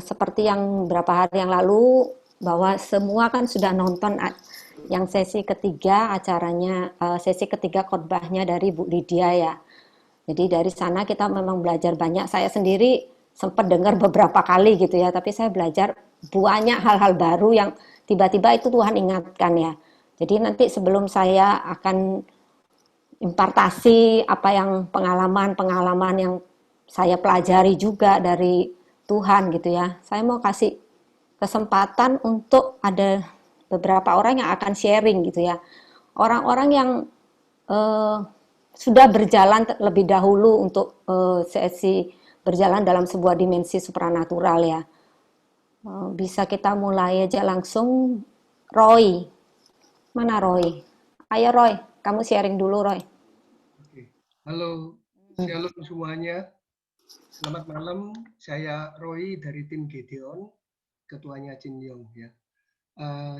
seperti yang berapa hari yang lalu, bahwa semua kan sudah nonton yang sesi ketiga acaranya, sesi ketiga khotbahnya dari Bu Lydia ya. Jadi dari sana kita memang belajar banyak. Saya sendiri sempat dengar beberapa kali gitu ya, tapi saya belajar banyak hal-hal baru yang tiba-tiba itu Tuhan ingatkan ya. Jadi nanti sebelum saya akan impartasi apa yang pengalaman-pengalaman yang saya pelajari juga dari Tuhan gitu ya. Saya mau kasih kesempatan untuk ada beberapa orang yang akan sharing gitu ya. Orang-orang yang eh, sudah berjalan lebih dahulu untuk sesi berjalan dalam sebuah dimensi supranatural ya. Bisa kita mulai aja langsung. Roy, mana Roy? Ayo Roy, kamu sharing dulu Roy. Oke. Halo, shalom semuanya. Selamat malam. Saya Roy dari tim Gedeon, ketuanya Chin Yong ya.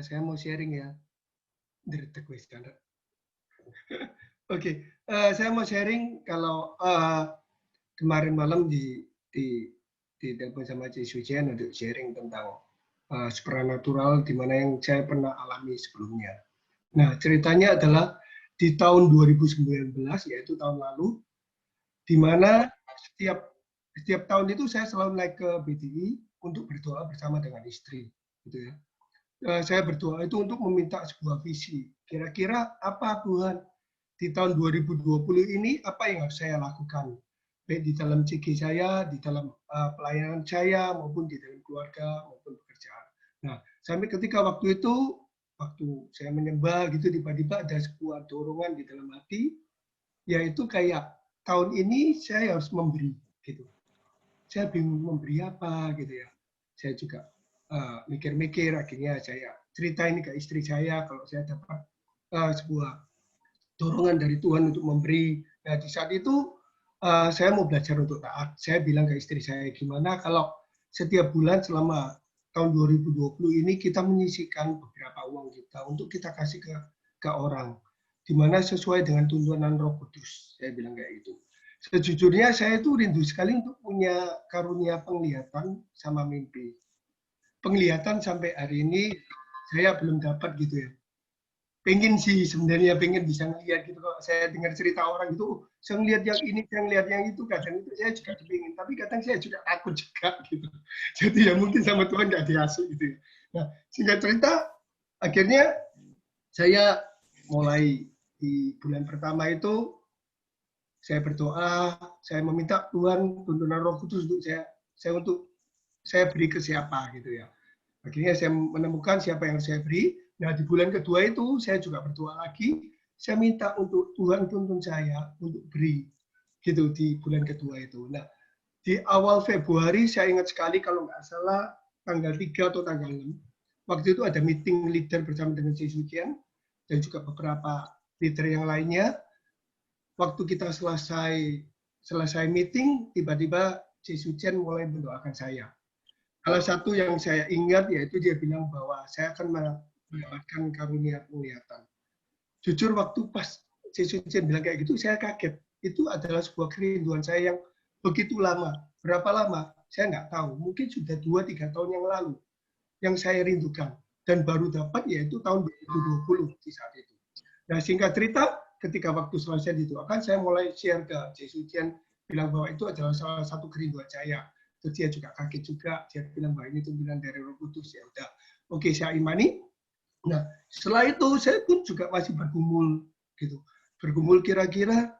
Saya mau sharing ya. Deretek wis kan. Oke, saya mau sharing kalau kemarin malam di telepon sama Ci Sujian untuk sharing tentang supernatural di mana yang saya pernah alami sebelumnya. Nah, ceritanya adalah di tahun 2019, yaitu tahun lalu, di mana setiap setiap tahun itu saya selalu naik ke BDI untuk berdoa bersama dengan istri, gitu ya. Saya berdoa itu untuk meminta sebuah visi. Kira-kira apa Tuhan di tahun 2020 ini apa yang harus saya lakukan? Baik di dalam CG saya, di dalam pelayanan saya, maupun di dalam keluarga, maupun pekerjaan. Nah, sampai ketika waktu itu, waktu saya menyembah gitu, tiba-tiba ada sebuah dorongan di dalam hati, yaitu kayak tahun ini saya harus memberi gitu. Saya bingung memberi apa gitu ya. Saya juga mikir-mikir, akhirnya saya cerita ini ke istri saya kalau saya dapat sebuah dorongan dari Tuhan untuk memberi. Nah, di saat itu saya mau belajar untuk taat. Saya bilang ke istri saya, gimana kalau setiap bulan selama tahun 2020 ini kita menyisihkan beberapa uang kita untuk kita kasih ke orang, di mana sesuai dengan tuntunan Roh Kudus. Saya bilang kayak gitu. Sejujurnya saya itu rindu sekali untuk punya karunia penglihatan sama mimpi. Penglihatan sampai hari ini saya belum dapat gitu ya. Pengen sih sebenarnya, pengen bisa ngelihat gitu. Kalau saya dengar cerita orang itu, saya ngelihat yang ini, saya ngelihat yang itu, kadang itu saya juga kepingin. Tapi kadang saya juga takut juga gitu. Jadi ya mungkin sama Tuhan nggak dikasih gitu ya. Nah, singkat cerita, akhirnya saya mulai di bulan pertama itu saya berdoa, saya meminta Tuhan tuntunan Roh Kudus untuk saya beri ke siapa gitu ya. Akhirnya saya menemukan siapa yang saya beri. Nah, di bulan kedua itu saya juga berdoa lagi, saya minta untuk Tuhan tuntun saya untuk beri gitu di bulan kedua itu. Nah, di awal Februari saya ingat sekali kalau nggak salah tanggal 3 atau tanggal 6. Waktu itu ada meeting leader bersama dengan Sujian dan juga beberapa leader yang lainnya. Waktu kita selesai meeting, tiba-tiba Sujian mulai mendoakan saya. Salah satu yang saya ingat yaitu dia bilang bahwa saya akan mendapatkan karunia penglihatan. Jujur waktu pas Sujian bilang kayak gitu, saya kaget. Itu adalah sebuah kerinduan saya yang begitu lama. Berapa lama? Saya nggak tahu. Mungkin sudah 2-3 tahun yang lalu yang saya rindukan. Dan baru dapat yaitu tahun 2020 di saat itu. Nah, singkat cerita, ketika waktu selesai didoakan, saya mulai share ke Sujian, bilang bahwa itu adalah salah satu kerinduan saya. Terus dia juga kaget juga, dia bilang bahwa ini tuntunan dari Roh Kudus. Ya udah, oke, saya imani. Nah, setelah itu saya pun juga masih bergumul gitu. Bergumul kira-kira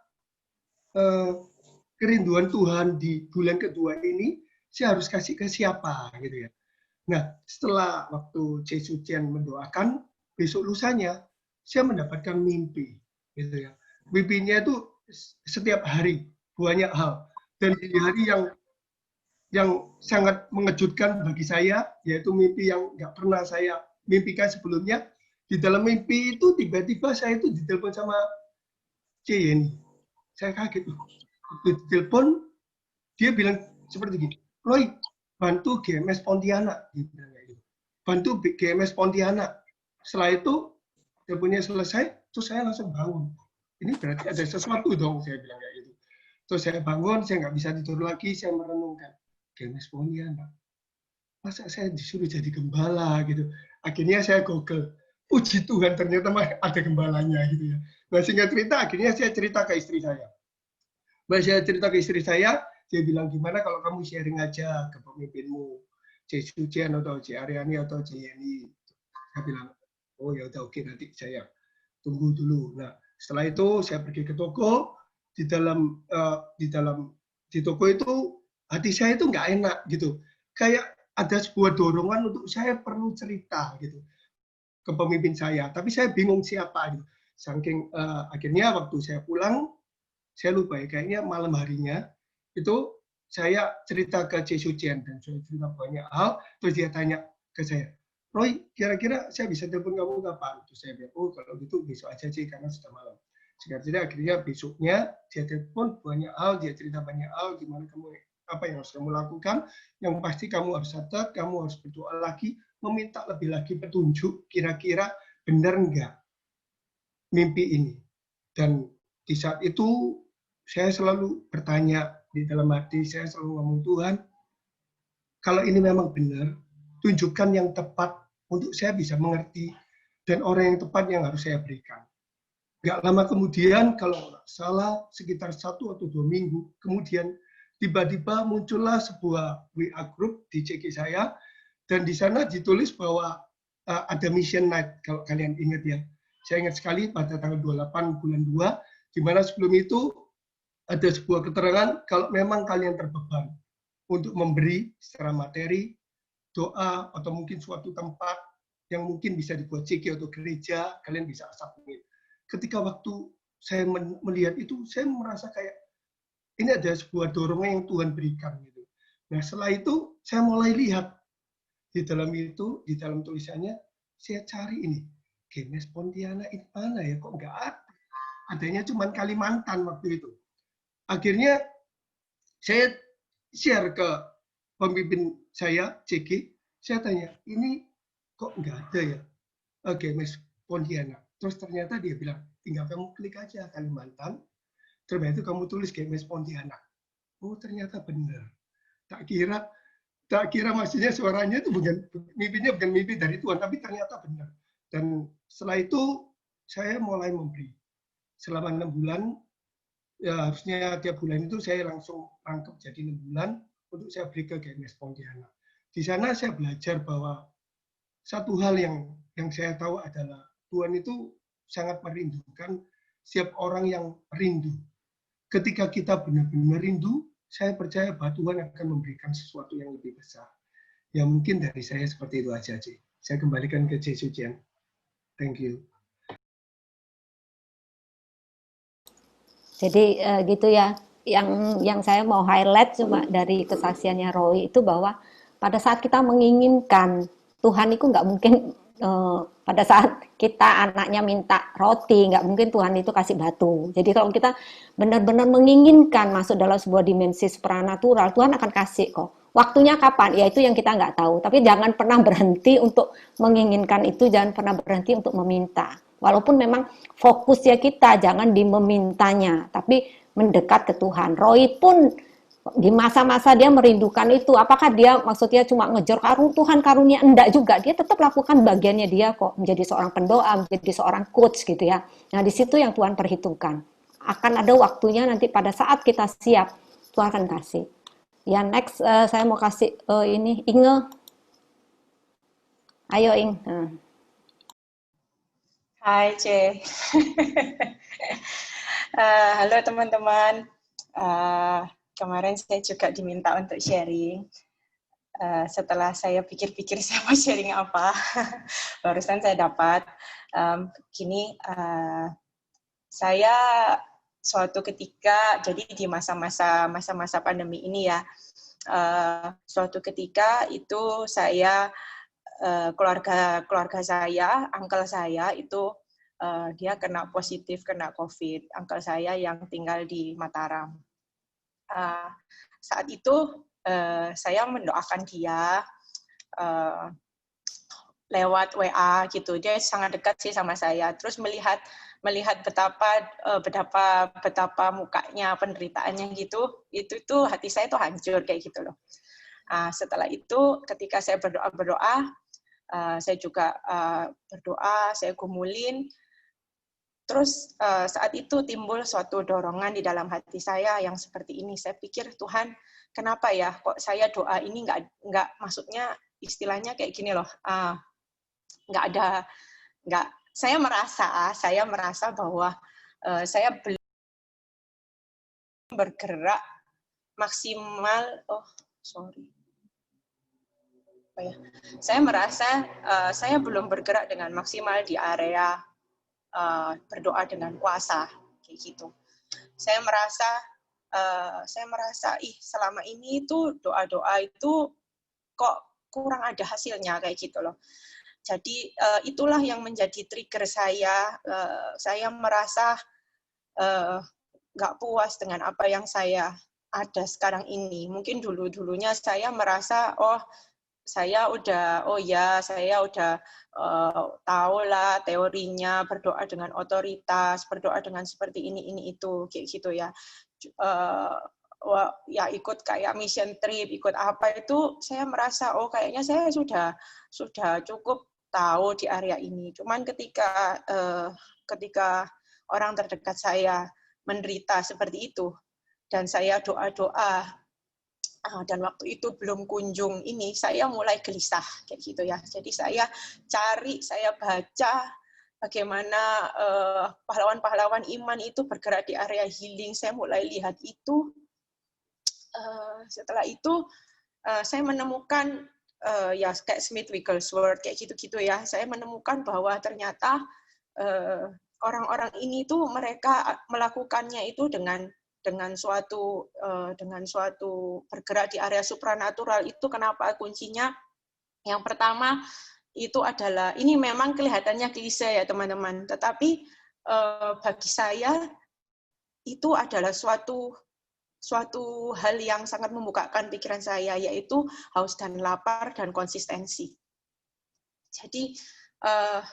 kerinduan Tuhan di bulan kedua ini saya harus kasih ke siapa gitu ya. Nah, setelah waktu Sujian mendoakan, besok lusanya saya mendapatkan mimpi gitu ya. Mimpinya itu setiap hari banyak hal, dan di hari yang sangat mengejutkan bagi saya, yaitu mimpi yang nggak pernah saya mimpikan sebelumnya. Di dalam mimpi itu tiba-tiba saya itu ditelepon sama Yeni. Saya kaget. Ditelepon, dia bilang seperti gini, Roy, bantu GMS Pontianak. Dia bilang kayak gitu. Bantu GMS Pontianak. Setelah itu, teleponnya selesai, terus saya langsung bangun. Ini berarti ada sesuatu dong, saya bilang kayak gitu. Terus saya bangun, saya nggak bisa tidur lagi, saya merenungkan, Gemes Pontianak, masa saya disuruh jadi gembala gitu. Akhirnya saya Google, puji Tuhan ternyata ada gembalanya gitu ya. Nah singkat cerita, akhirnya saya cerita ke istri saya. Saya cerita ke istri saya, dia bilang gimana kalau kamu sharing aja ke pemimpinmu, C. Sucian atau C. Aryani atau C. Yeni. Saya bilang, oh ya udah oke, nanti saya tunggu dulu. Nah setelah itu saya pergi ke toko, di toko itu hati saya itu nggak enak gitu, kayak ada sebuah dorongan untuk saya perlu cerita gitu ke pemimpin saya, tapi saya bingung siapa gitu. Saking akhirnya waktu saya pulang, saya lupa ya, kayaknya malam harinya itu saya cerita ke C. Sucian dan saya cerita banyak hal, terus dia tanya ke saya, Roy, kira-kira saya bisa telepon kamu kapan? Terus saya bilang, oh kalau gitu besok aja sih karena sudah malam. Jadi akhirnya besoknya dia telepon banyak hal, dia cerita banyak hal, gimana kamu apa yang harus kamu lakukan, yang pasti kamu harus sadar, kamu harus berdoa lagi, meminta lebih lagi petunjuk, kira-kira benar enggak mimpi ini. Dan di saat itu saya selalu bertanya di dalam hati, saya selalu ngomong, Tuhan, kalau ini memang benar, tunjukkan yang tepat untuk saya bisa mengerti dan orang yang tepat yang harus saya berikan. Gak lama kemudian, kalau nggak salah sekitar 1 atau 2 minggu, kemudian tiba-tiba muncullah sebuah WA group di CG saya, dan di sana ditulis bahwa ada mission night, kalau kalian ingat ya. Saya ingat sekali pada tanggal 28 bulan 2, di mana sebelum itu ada sebuah keterangan kalau memang kalian terbeban untuk memberi secara materi, doa, atau mungkin suatu tempat yang mungkin bisa dibuat CG atau gereja, kalian bisa submit. Ketika waktu saya melihat itu, saya merasa kayak ini ada sebuah dorongan yang Tuhan berikan gitu. Nah setelah itu saya mulai lihat di dalam itu, di dalam tulisannya, saya cari ini Gemes Pontianak itu mana ya, kok nggak ada, adanya cuma Kalimantan waktu itu. Akhirnya saya share ke pemimpin saya, CG, saya tanya, ini kok nggak ada ya Gemes Pontianak. Terus ternyata dia bilang, tinggal kamu klik aja Kalimantan, ternyata itu kamu tulis Gemes Pontianak. Oh ternyata benar. Tak kira maksudnya suaranya itu bukan mimpinya, bukan mimpi dari Tuhan, tapi ternyata benar. Dan setelah itu saya mulai memberi selama 6 bulan. Ya harusnya tiap bulan itu saya langsung tangkap jadi 6 bulan untuk saya beri ke GMS Pontianak. Di sana saya belajar bahwa satu hal yang saya tahu adalah Tuhan itu sangat merindukan setiap orang yang rindu. Ketika kita benar-benar rindu, saya percaya bahwa Tuhan akan memberikan sesuatu yang lebih besar. Ya mungkin dari saya seperti itu aja, C. Saya kembalikan ke C. Sucian. Thank you. Jadi gitu ya. Yang saya mau highlight cuma dari kesaksiannya Roy itu bahwa pada saat kita menginginkan, Tuhan itu nggak mungkin pada saat kita anaknya minta roti, nggak mungkin Tuhan itu kasih batu. Jadi kalau kita benar-benar menginginkan masuk dalam sebuah dimensi supranatural, Tuhan akan kasih kok. Waktunya kapan? Ya itu yang kita nggak tahu. Tapi jangan pernah berhenti untuk menginginkan itu, jangan pernah berhenti untuk meminta. Walaupun memang fokusnya kita jangan di memintanya, tapi mendekat ke Tuhan. Roy pun di masa-masa dia merindukan itu, apakah dia maksudnya cuma ngejar Tuhan karunia, enggak juga, dia tetap lakukan bagiannya dia kok, menjadi seorang pendoa, menjadi seorang coach gitu ya. Nah di situ yang Tuhan perhitungkan, akan ada waktunya nanti pada saat kita siap, Tuhan akan kasih. Ya next saya mau kasih ini Inge, ayo Ing. Hai C. Halo teman-teman. Kemarin saya juga diminta untuk sharing. Setelah saya pikir-pikir saya mau sharing apa, barusan saya dapat. Saya suatu ketika, jadi di masa-masa pandemi ini ya, suatu ketika itu saya keluarga saya, uncle saya itu dia kena positif, kena COVID. Uncle saya yang tinggal di Mataram. Saat itu saya mendoakan dia lewat WA gitu. Dia sangat dekat sih sama saya. Terus melihat melihat betapa mukanya penderitaannya gitu, itu hati saya tuh hancur kayak gitu loh. Setelah itu ketika saya berdoa, saya juga berdoa, saya gumulin. Terus saat itu timbul suatu dorongan di dalam hati saya yang seperti ini. Saya pikir, Tuhan, kenapa ya kok saya doa ini nggak maksudnya istilahnya kayak gini loh, saya merasa bahwa saya belum bergerak maksimal. Saya merasa saya belum bergerak dengan maksimal di area berdoa dengan kuasa kayak gitu. Saya merasa selama ini itu doa-doa itu kok kurang ada hasilnya kayak gitu loh. Jadi itulah yang menjadi trigger saya. Saya merasa nggak puas dengan apa yang saya ada sekarang ini. Mungkin dulunya saya merasa saya udah tahu lah teorinya berdoa dengan otoritas, berdoa dengan seperti ini itu kayak gitu ya. Ya ikut kayak mission trip, ikut apa itu saya merasa kayaknya saya sudah cukup tahu di area ini. Cuman ketika orang terdekat saya menderita seperti itu dan saya doa-doa dan waktu itu belum kunjung ini, saya mulai gelisah kayak gitu ya. Jadi saya baca bagaimana pahlawan-pahlawan iman itu bergerak di area healing. Saya mulai lihat itu. Setelah itu saya menemukan ya kayak Smith Wigglesworth kayak gitu-gitu ya. Saya menemukan bahwa ternyata orang-orang ini tuh mereka melakukannya itu dengan suatu bergerak di area supranatural. Itu kenapa kuncinya? Yang pertama itu adalah, ini memang kelihatannya klise ya teman-teman, tetapi bagi saya itu adalah suatu hal yang sangat membukakan pikiran saya, yaitu haus dan lapar dan konsistensi. Jadi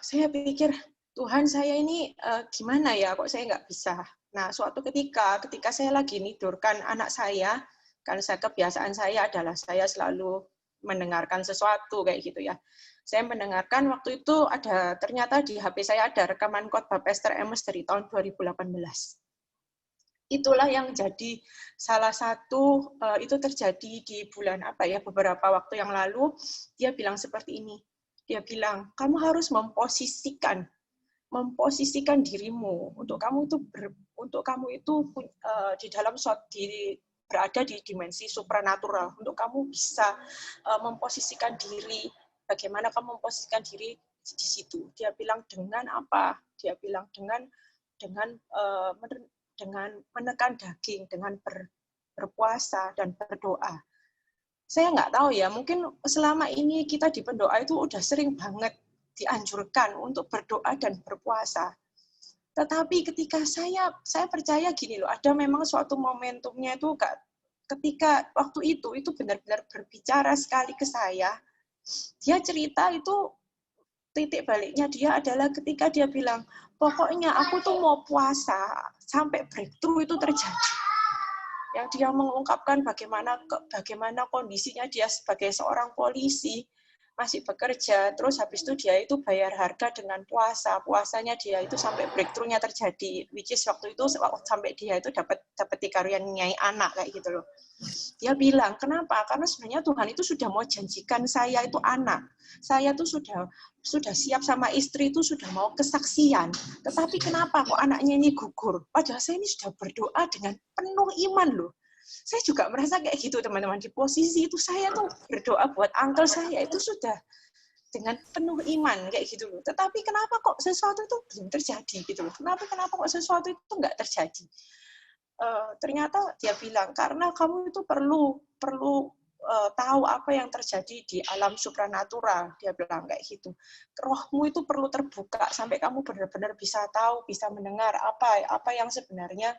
saya pikir, Tuhan, saya ini gimana ya, kok saya nggak bisa. Nah, suatu ketika saya lagi nidurkan anak saya, karena kebiasaan saya adalah saya selalu mendengarkan sesuatu kayak gitu ya. Saya mendengarkan waktu itu ternyata di HP saya ada rekaman khotbah Pastor Amos dari tahun 2018. Itulah yang jadi salah satu, itu terjadi di bulan beberapa waktu yang lalu. Dia bilang seperti ini. Dia bilang, kamu harus memposisikan dirimu untuk kamu itu di dalam berada di dimensi supranatural, untuk kamu bisa memposisikan diri. Bagaimana kamu memposisikan diri di situ? Dia bilang dengan apa? Dia bilang dengan menekan daging, dengan berpuasa dan berdoa. Saya nggak tahu ya, mungkin selama ini kita di pendoa itu udah sering banget dianjurkan untuk berdoa dan berpuasa. Tetapi ketika saya percaya gini loh, ada memang suatu momentumnya itu ketika waktu itu benar-benar berbicara sekali ke saya. Dia cerita itu titik baliknya dia adalah ketika dia bilang, pokoknya aku tuh mau puasa sampai breakthrough itu terjadi. Yang dia mengungkapkan bagaimana kondisinya dia sebagai seorang polisi, masih bekerja, terus habis itu dia itu bayar harga dengan puasanya dia itu sampai breakthrough-nya terjadi, which is waktu itu sampai dia itu dapat dikaruniai anak kayak gitu loh. Dia bilang, kenapa? Karena sebenarnya Tuhan itu sudah mau janjikan saya itu anak. Saya tuh sudah siap sama istri itu sudah mau kesaksian. Tetapi kenapa kok anaknya ini gugur? Padahal saya ini sudah berdoa dengan penuh iman loh. Saya juga merasa kayak gitu teman-teman, di posisi itu saya tuh berdoa buat uncle saya itu sudah dengan penuh iman kayak gitu loh. Tetapi kenapa kok sesuatu itu belum terjadi gitu loh? Kenapa kok sesuatu itu nggak terjadi? Ternyata dia bilang karena kamu itu perlu tahu apa yang terjadi di alam supranatural. Dia bilang kayak gitu. Rohmu itu perlu terbuka sampai kamu benar-benar bisa tahu, bisa mendengar apa yang sebenarnya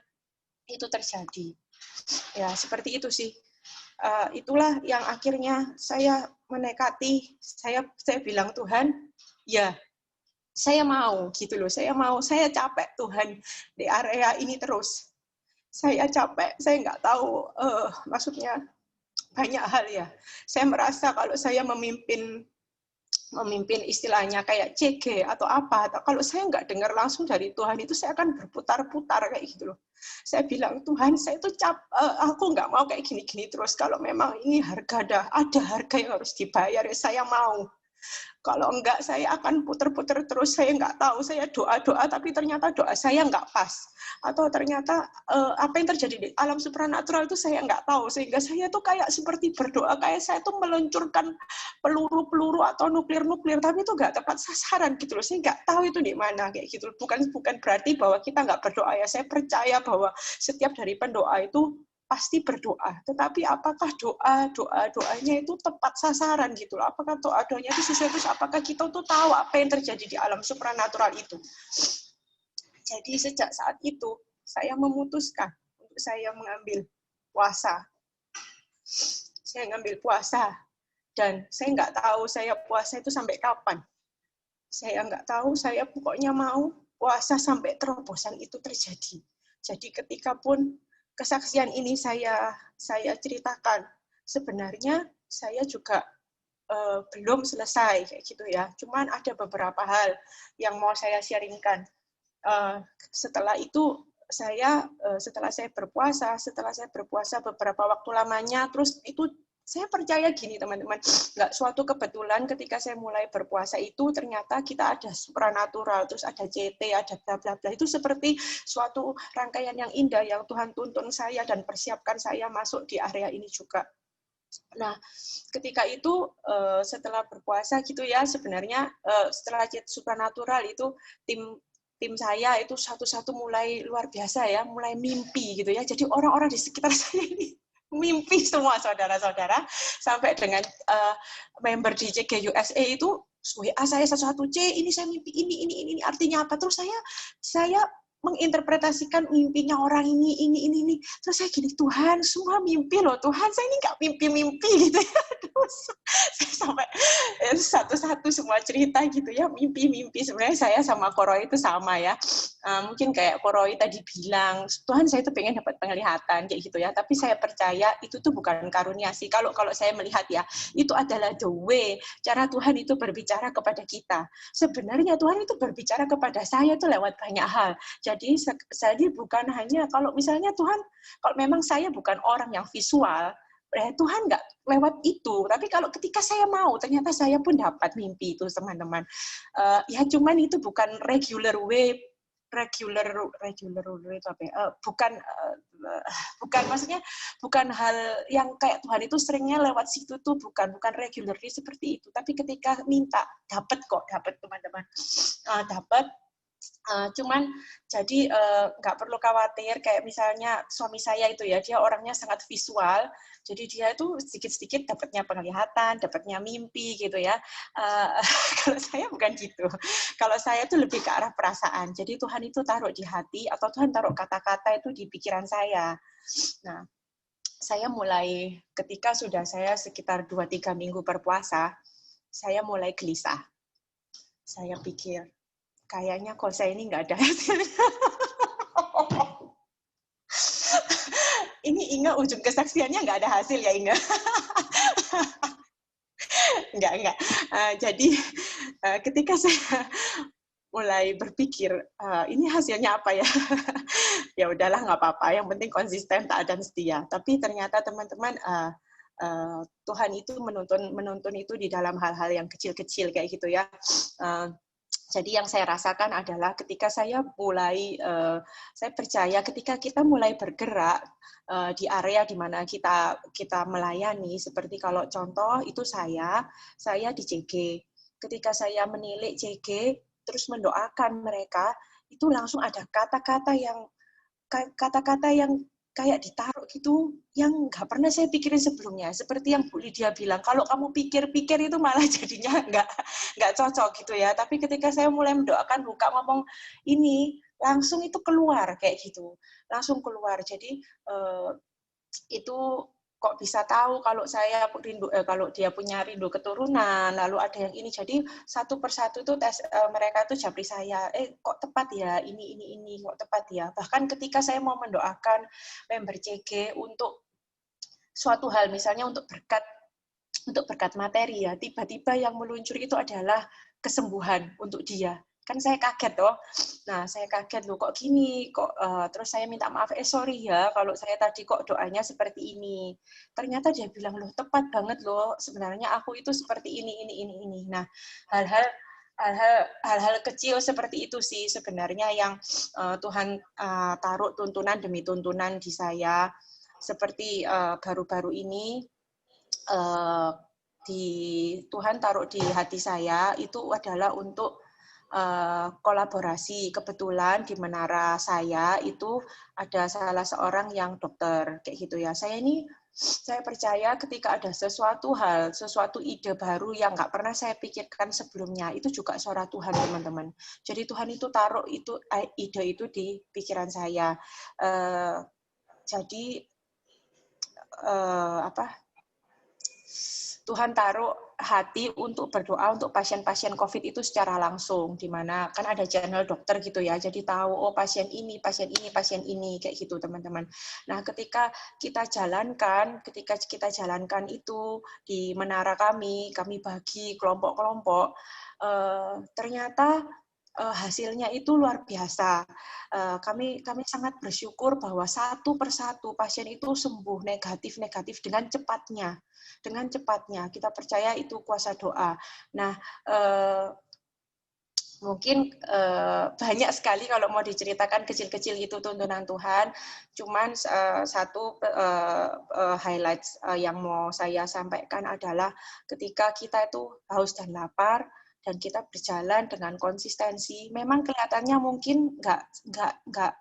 itu terjadi. Ya, seperti itu sih. Itulah yang akhirnya saya menekati, saya bilang, Tuhan, ya, saya mau gitu loh, saya capek Tuhan di area ini terus. Saya capek, saya nggak tahu, maksudnya banyak hal ya. Saya merasa kalau saya memimpin istilahnya kayak CG atau apa, atau kalau saya nggak dengar langsung dari Tuhan itu saya akan berputar-putar kayak gitu loh. Saya bilang, Tuhan, saya itu aku nggak mau kayak gini-gini terus. Kalau memang ini ada harga yang harus dibayar, ya saya mau. Kalau enggak, saya akan puter-puter terus. Saya nggak tahu, saya doa-doa, tapi ternyata doa saya nggak pas. Atau ternyata apa yang terjadi di alam supranatural itu saya nggak tahu. Sehingga saya tuh kayak seperti berdoa, kayak saya tuh meluncurkan peluru-peluru atau nuklir-nuklir, tapi itu nggak tepat sasaran gitu loh. Saya nggak tahu itu di mana kayak gitu. Bukan berarti bahwa kita nggak berdoa ya. Saya percaya bahwa setiap dari pendoa itu pasti berdoa, tetapi apakah doanya itu tepat sasaran gitu loh? Apakah doanya itu sesuai, terus apakah kita tuh tahu apa yang terjadi di alam supranatural itu? Jadi sejak saat itu saya memutuskan untuk saya mengambil puasa. Saya ngambil puasa dan saya nggak tahu saya puasa itu sampai kapan. Saya nggak tahu, saya pokoknya mau puasa sampai terobosan itu terjadi. Jadi ketika pun kesaksian ini saya ceritakan, sebenarnya saya juga belum selesai kayak gitu ya. Cuman ada beberapa hal yang mau saya sharingkan. Setelah itu setelah saya berpuasa beberapa waktu lamanya, terus itu saya percaya gini teman-teman, nggak suatu kebetulan ketika saya mulai berpuasa itu ternyata kita ada supranatural, terus ada CT, ada bla bla bla, itu seperti suatu rangkaian yang indah yang Tuhan tuntun saya dan persiapkan saya masuk di area ini juga. Nah, ketika itu setelah berpuasa gitu ya, sebenarnya setelah CT supranatural itu tim saya itu satu-satu mulai luar biasa ya, mulai mimpi gitu ya. Jadi orang-orang di sekitar saya ini mimpi semua saudara-saudara, sampai dengan member di CG USA itu WA saya satu-satu, C, ini saya mimpi ini artinya apa? Terus saya menginterpretasikan mimpinya orang ini. Terus saya gini, Tuhan, semua mimpi loh, Tuhan, saya ini nggak mimpi-mimpi gitu ya. Terus saya sampai satu-satu semua cerita gitu ya, mimpi-mimpi. Sebenarnya saya sama Koroi itu sama ya. Mungkin kayak Koroi tadi bilang, Tuhan saya itu pengen dapat penglihatan kayak gitu ya, tapi saya percaya itu tuh bukan karunia sih. Kalau saya melihat ya, itu adalah the way, cara Tuhan itu berbicara kepada kita. Sebenarnya Tuhan itu berbicara kepada saya itu lewat banyak hal. Jadi bukan hanya kalau misalnya Tuhan, kalau memang saya bukan orang yang visual, Tuhan nggak lewat itu. Tapi kalau ketika saya mau, ternyata saya pun dapat mimpi itu, teman-teman. Ya cuman itu bukan regular way itu apa ya? Bukan maksudnya bukan hal yang kayak Tuhan itu seringnya lewat situ tuh, bukan regularly seperti itu. Tapi ketika minta dapat teman-teman, dapat. Cuman jadi nggak perlu khawatir, kayak misalnya suami saya itu ya, dia orangnya sangat visual, jadi dia itu sedikit-sedikit dapatnya penglihatan, dapatnya mimpi gitu ya. Kalau saya bukan gitu, kalau saya itu lebih ke arah perasaan, jadi Tuhan itu taruh di hati, atau Tuhan taruh kata-kata itu di pikiran saya. Nah, saya mulai ketika sudah saya sekitar 2-3 minggu berpuasa, saya mulai gelisah. Saya pikir, kayaknya kok saya ini nggak ada hasilnya. Ini Inga ujung kesaksiannya nggak ada hasil ya, Inga? Enggak. Jadi ketika saya mulai berpikir, ini hasilnya apa ya? Ya udahlah, nggak apa-apa. Yang penting konsisten, taat dan setia. Tapi ternyata teman-teman, Tuhan itu menuntun itu di dalam hal-hal yang kecil-kecil kayak gitu ya. Jadi yang saya rasakan adalah ketika saya mulai, saya percaya ketika kita mulai bergerak di area di mana kita melayani, seperti kalau contoh itu saya di CG. Ketika saya menilik CG, terus mendoakan mereka, itu langsung ada kata-kata yang kayak ditaruh gitu, yang nggak pernah saya pikirin sebelumnya. Seperti yang Bu Lydia bilang, kalau kamu pikir-pikir itu malah jadinya nggak cocok gitu ya. Tapi ketika saya mulai mendoakan, buka ngomong ini, langsung itu keluar kayak gitu. Langsung keluar. Jadi itu kok bisa tahu kalau saya rindu, kalau dia punya rindu keturunan, lalu ada yang ini. Jadi satu persatu tuh mereka tuh japri saya, kok tepat ya ini kok tepat ya. Bahkan ketika saya mau mendoakan member CG untuk suatu hal, misalnya untuk berkat materi ya, tiba-tiba yang meluncur itu adalah kesembuhan untuk dia. Kan saya kaget toh. Nah, saya kaget loh kok gini, kok terus saya minta maaf, sorry ya kalau saya tadi kok doanya seperti ini. Ternyata dia bilang, loh tepat banget loh, sebenarnya aku itu seperti ini. Nah, hal-hal kecil seperti itu sih sebenarnya yang Tuhan taruh tuntunan demi tuntunan di saya. Seperti baru-baru ini Tuhan taruh di hati saya itu adalah untuk kolaborasi. Kebetulan di menara saya itu ada salah seorang yang dokter kayak gitu ya. Saya percaya ketika ada sesuatu hal, sesuatu ide baru yang nggak pernah saya pikirkan sebelumnya, itu juga suara Tuhan, teman-teman. Jadi Tuhan itu taruh ide itu di pikiran saya. Jadi Tuhan taruh hati untuk berdoa untuk pasien-pasien COVID itu secara langsung, di mana kan ada channel dokter gitu ya, jadi tahu, oh pasien ini, kayak gitu teman-teman. Nah ketika kita jalankan itu di menara kami bagi kelompok-kelompok, ternyata hasilnya itu luar biasa. Kami sangat bersyukur bahwa satu persatu pasien itu sembuh negatif dengan cepatnya. Kita percaya itu kuasa doa. Nah, mungkin banyak sekali kalau mau diceritakan kecil-kecil itu tuntunan Tuhan. Cuman satu highlights yang mau saya sampaikan adalah ketika kita itu haus dan lapar, dan kita berjalan dengan konsistensi, memang kelihatannya mungkin nggak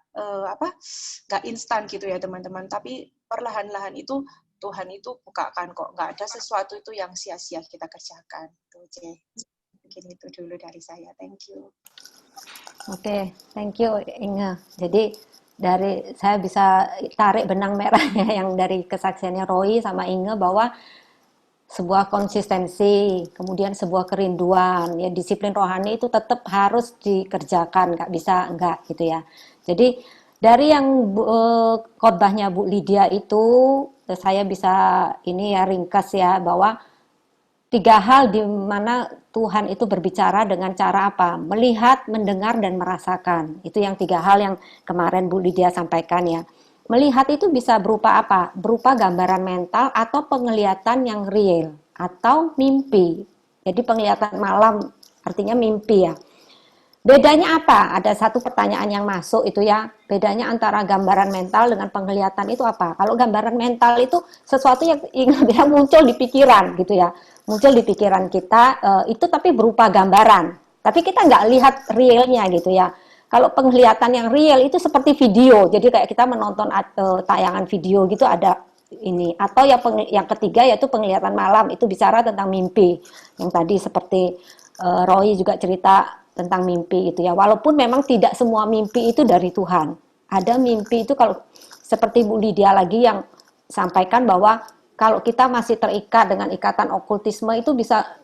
instan gitu ya teman-teman, tapi perlahan-lahan itu Tuhan itu bukakan kok, nggak ada sesuatu itu yang sia-sia kita kerjakan. Mungkin itu dulu dari saya, thank you. Oke, thank you Inge. Jadi saya bisa tarik benang merahnya yang dari kesaksiannya Roy sama Inge bahwa sebuah konsistensi, kemudian sebuah kerinduan, ya disiplin rohani itu tetap harus dikerjakan, nggak bisa enggak gitu ya. Jadi dari yang khotbahnya Bu Lydia itu saya bisa ini ya ringkas ya bahwa 3 hal di mana Tuhan itu berbicara dengan cara apa? Melihat, mendengar, dan merasakan. Itu yang 3 hal yang kemarin Bu Lydia sampaikan ya. Melihat itu bisa berupa apa? Berupa gambaran mental atau penglihatan yang real atau mimpi. Jadi penglihatan malam artinya mimpi ya. Bedanya apa? Ada satu pertanyaan yang masuk itu ya. Bedanya antara gambaran mental dengan penglihatan itu apa? Kalau gambaran mental itu sesuatu yang bilang muncul di pikiran gitu ya. Muncul di pikiran kita itu tapi berupa gambaran. Tapi kita nggak lihat realnya gitu ya. Kalau penglihatan yang real itu seperti video, jadi kayak kita menonton tayangan video gitu ada ini. Atau yang ketiga yaitu penglihatan malam, itu bicara tentang mimpi. Yang tadi seperti Roy juga cerita tentang mimpi itu ya. Walaupun memang tidak semua mimpi itu dari Tuhan. Ada mimpi itu kalau seperti Bu Lydia lagi yang sampaikan bahwa kalau kita masih terikat dengan ikatan okultisme itu bisa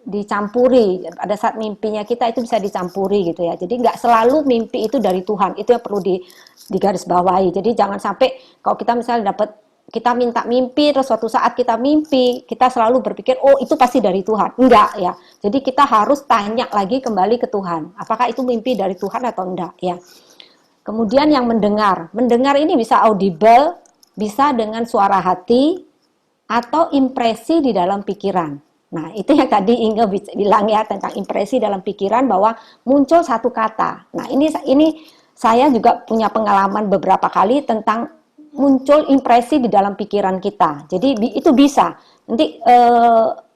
dicampuri. Pada saat mimpinya kita itu bisa dicampuri gitu ya. Jadi nggak selalu mimpi itu dari Tuhan. Itu yang perlu digarisbawahi. Jadi jangan sampai kalau kita misalnya kita minta mimpi, terus suatu saat kita mimpi, kita selalu berpikir, oh itu pasti dari Tuhan. Enggak ya. Jadi kita harus tanya lagi kembali ke Tuhan. Apakah itu mimpi dari Tuhan atau enggak ya. Kemudian yang mendengar. Mendengar ini bisa audible, bisa dengan suara hati, atau impresi di dalam pikiran. Nah, itu yang tadi Inge bilang ya tentang impresi dalam pikiran bahwa muncul satu kata. Nah, ini saya juga punya pengalaman beberapa kali tentang muncul impresi di dalam pikiran kita. Jadi itu bisa. Nanti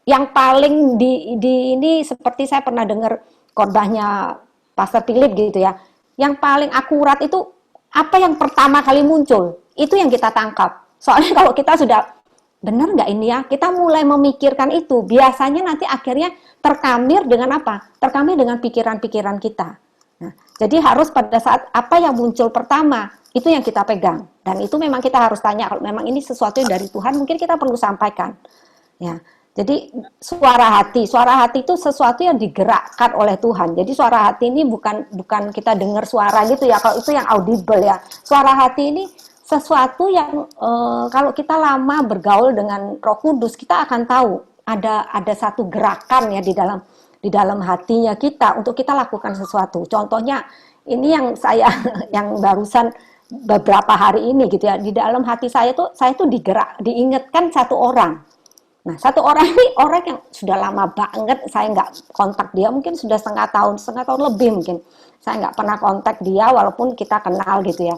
yang paling di ini seperti saya pernah dengar khotbahnya Pastor Philip gitu ya. Yang paling akurat itu apa yang pertama kali muncul, itu yang kita tangkap. Soalnya kalau kita sudah benar nggak ini ya, kita mulai memikirkan itu, biasanya nanti akhirnya terkamir dengan apa? Terkamir dengan pikiran-pikiran kita. Nah, jadi harus pada saat apa yang muncul pertama, itu yang kita pegang. Dan itu memang kita harus tanya, kalau memang ini sesuatu yang dari Tuhan, mungkin kita perlu sampaikan. Ya, jadi suara hati itu sesuatu yang digerakkan oleh Tuhan. Jadi suara hati ini bukan kita dengar suara gitu ya, kalau itu yang audible ya. Suara hati ini sesuatu yang kalau kita lama bergaul dengan Roh Kudus, kita akan tahu ada satu gerakan ya di dalam hatinya kita untuk kita lakukan sesuatu. Contohnya ini yang saya yang barusan beberapa hari ini gitu ya, di dalam hati saya tuh diingatkan satu orang. Nah, satu orang ini orang yang sudah lama banget saya nggak kontak dia, mungkin sudah setengah tahun lebih mungkin. Saya nggak pernah kontak dia walaupun kita kenal gitu ya.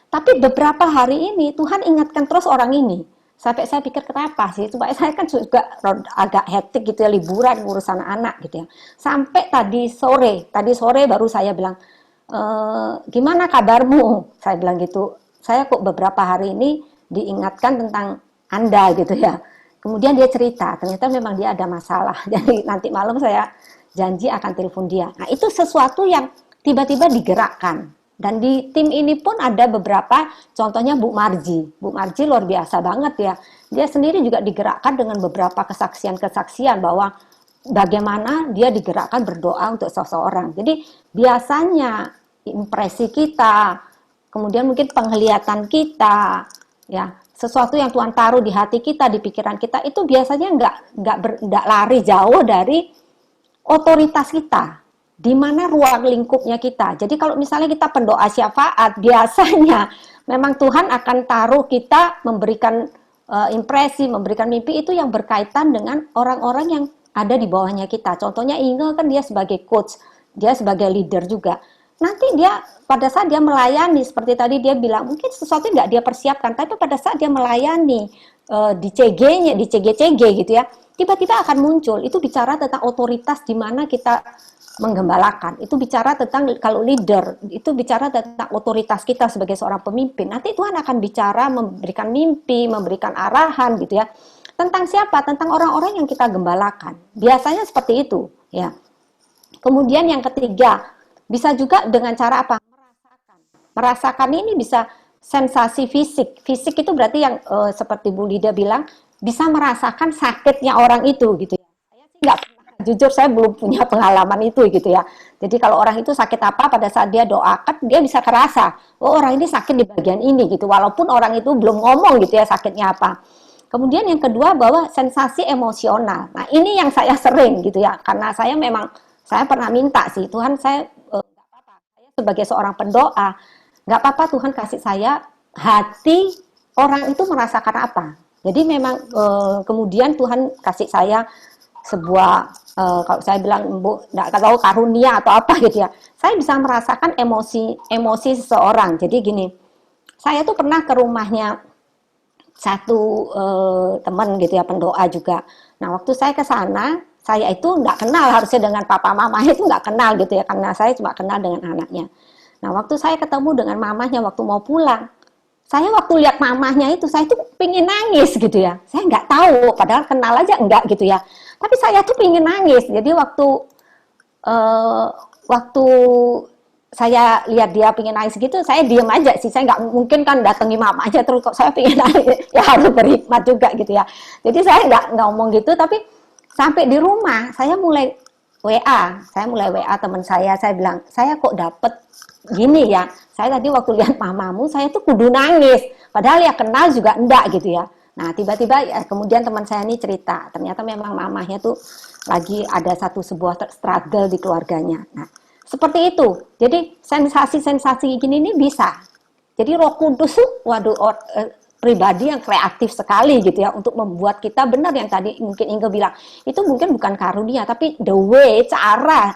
Tapi beberapa hari ini Tuhan ingatkan terus orang ini. Sampai saya pikir kenapa sih? Supaya saya kan juga agak hektik gitu ya, liburan ngurusan anak gitu ya. Sampai tadi sore baru saya bilang, gimana kabarmu? Saya bilang gitu. Saya kok beberapa hari ini diingatkan tentang Anda gitu ya. Kemudian dia cerita, ternyata memang dia ada masalah. Jadi nanti malam saya janji akan telepon dia. Nah, itu sesuatu yang tiba-tiba digerakkan. Dan di tim ini pun ada beberapa, contohnya Bu Marji. Bu Marji luar biasa banget ya. Dia sendiri juga digerakkan dengan beberapa kesaksian-kesaksian bahwa bagaimana dia digerakkan berdoa untuk seseorang. Jadi biasanya impresi kita, kemudian mungkin penglihatan kita, ya sesuatu yang Tuhan taruh di hati kita, di pikiran kita, itu biasanya nggak lari jauh dari otoritas kita, di mana ruang lingkupnya kita. Jadi kalau misalnya kita pendoa syafaat, biasanya memang Tuhan akan taruh kita memberikan impresi, memberikan mimpi itu yang berkaitan dengan orang-orang yang ada di bawahnya kita. Contohnya Inge kan dia sebagai coach, dia sebagai leader juga. Nanti dia pada saat dia melayani, seperti tadi dia bilang, mungkin sesuatu nggak dia persiapkan, tapi pada saat dia melayani di CG-nya, di CG-CG gitu ya, tiba-tiba akan muncul. Itu bicara tentang otoritas di mana kita menggembalakan. Itu bicara tentang, kalau leader, itu bicara tentang otoritas kita sebagai seorang pemimpin. Nanti Tuhan akan bicara, memberikan mimpi, memberikan arahan gitu ya. Tentang siapa? Tentang orang-orang yang kita gembalakan. Biasanya seperti itu ya. Kemudian yang ketiga, bisa juga dengan cara apa? Merasakan ini bisa sensasi fisik. Fisik itu berarti yang seperti Bu Lida bilang, bisa merasakan sakitnya orang itu gitu ya. Saya sih nggak pernah, jujur saya belum punya pengalaman itu gitu ya. Jadi kalau orang itu sakit apa, pada saat dia doakan, dia bisa kerasa, oh orang ini sakit di bagian ini gitu. Walaupun orang itu belum ngomong gitu ya sakitnya apa. Kemudian yang kedua, bahwa sensasi emosional. Nah ini yang saya sering gitu ya, karena saya pernah minta sih, Tuhan saya nggak apa-apa, saya sebagai seorang pendoa, nggak apa-apa Tuhan kasih saya hati orang itu merasakan apa. Jadi memang kemudian Tuhan kasih saya sebuah, kalau saya bilang Bu, nggak tahu karunia atau apa gitu ya, saya bisa merasakan emosi seseorang. Jadi gini, saya tuh pernah ke rumahnya satu teman gitu ya, pendoa juga. Nah waktu saya ke sana, saya itu nggak kenal harusnya dengan papa mamanya, itu nggak kenal gitu ya, karena saya cuma kenal dengan anaknya. Nah waktu saya ketemu dengan mamahnya waktu mau pulang, saya waktu lihat mamahnya itu, saya tuh pingin nangis gitu ya. Saya nggak tahu, padahal kenal aja enggak gitu ya. Tapi saya tuh pingin nangis. Jadi waktu saya lihat dia pingin nangis gitu, saya diem aja sih. Saya nggak mungkin kan datangi mamanya terus kok saya pingin nangis. Ya harus berhikmat juga gitu ya. Jadi saya nggak ngomong gitu, tapi sampai di rumah, saya mulai WA teman saya bilang, saya kok dapet gini ya, saya tadi waktu lihat mamamu, saya tuh kudu nangis, padahal ya kenal juga enggak gitu ya. Nah tiba-tiba ya, kemudian teman saya ini cerita, ternyata memang mamahnya tuh lagi ada sebuah struggle di keluarganya. Nah seperti itu, jadi sensasi-sensasi gini ini bisa. Jadi Roh Kudus tuh, pribadi yang kreatif sekali gitu ya, untuk membuat kita benar yang tadi mungkin Inge bilang, itu mungkin bukan karunia, tapi the way, cara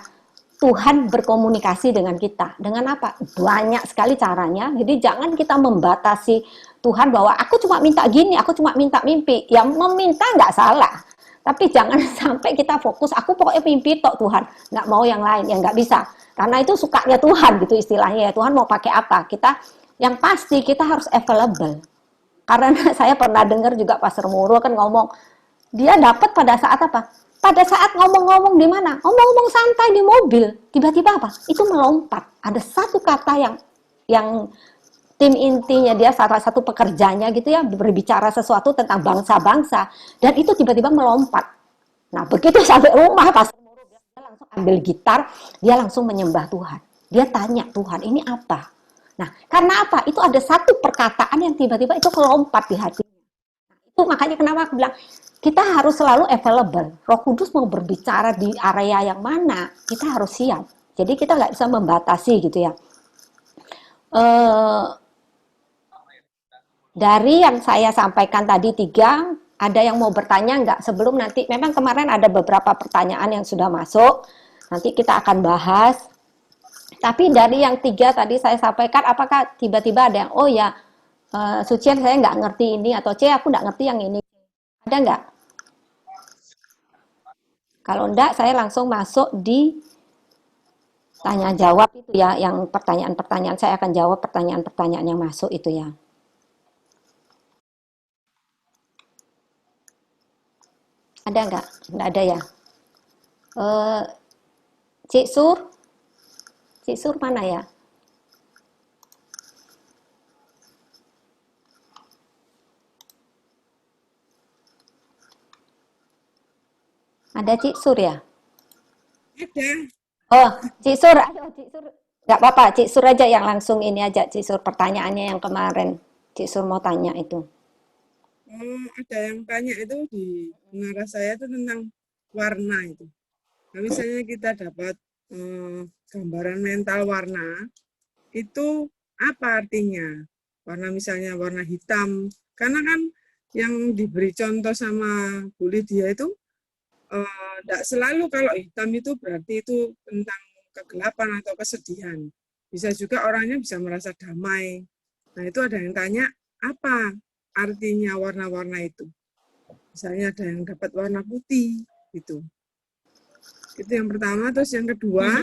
Tuhan berkomunikasi dengan kita. Dengan apa? Banyak sekali caranya. Jadi jangan kita membatasi Tuhan bahwa aku cuma minta gini, aku cuma minta mimpi. Yang meminta nggak salah, tapi jangan sampai kita fokus, aku pokoknya mimpi tok Tuhan, nggak mau yang lain, ya nggak bisa. Karena itu sukanya Tuhan gitu istilahnya ya, Tuhan mau pakai apa? Yang pasti kita harus available. Karena saya pernah dengar juga Pastor Muro kan ngomong, dia dapat pada saat apa? pada saat ngomong-ngomong di mana? Ngomong-ngomong santai di mobil, tiba-tiba apa? Itu melompat. Ada satu kata yang tim intinya dia salah satu pekerjanya gitu ya, berbicara sesuatu tentang bangsa-bangsa, dan itu tiba-tiba melompat. Nah, begitu sampai rumah pas dia langsung ambil gitar, dia langsung menyembah Tuhan. Dia tanya Tuhan, ini apa? Nah, karena apa? Itu ada satu perkataan yang tiba-tiba itu kelompat di hatinya. Itu makanya kenapa aku bilang kita harus selalu available. Roh Kudus mau berbicara di area yang mana, kita harus siap. Jadi kita nggak bisa membatasi gitu ya. Dari yang saya sampaikan tadi 3, ada yang mau bertanya nggak? Sebelum nanti, memang kemarin ada beberapa pertanyaan yang sudah masuk. Nanti kita akan bahas. Tapi dari yang 3 tadi saya sampaikan, apakah tiba-tiba ada yang, oh ya, Sucian saya nggak ngerti ini, atau C aku nggak ngerti yang ini. Ada nggak? Kalau enggak, saya langsung masuk di tanya jawab itu ya, yang pertanyaan-pertanyaan, saya akan jawab pertanyaan-pertanyaan yang masuk itu ya. Ada nggak? Nggak ada ya. Cik Sur mana ya? Ada Cik Sur ya? Ada. Oh, Cik Sur, ayo Cik Sur. Nggak apa-apa, Cik Sur aja yang langsung ini aja, Cik Sur, pertanyaannya yang kemarin. Cik Sur mau tanya itu. Oh, ada yang tanya itu di menara saya itu tentang warna itu. Nah, misalnya kita dapat gambaran mental warna, itu apa artinya? Warna misalnya warna hitam. Karena kan yang diberi contoh sama Bu Lydia itu tidak selalu kalau hitam itu berarti itu tentang kegelapan atau kesedihan. Bisa juga orangnya bisa merasa damai. Nah, itu ada yang tanya, apa artinya warna-warna itu? Misalnya ada yang dapat warna putih, gitu. Itu yang pertama. Terus yang kedua,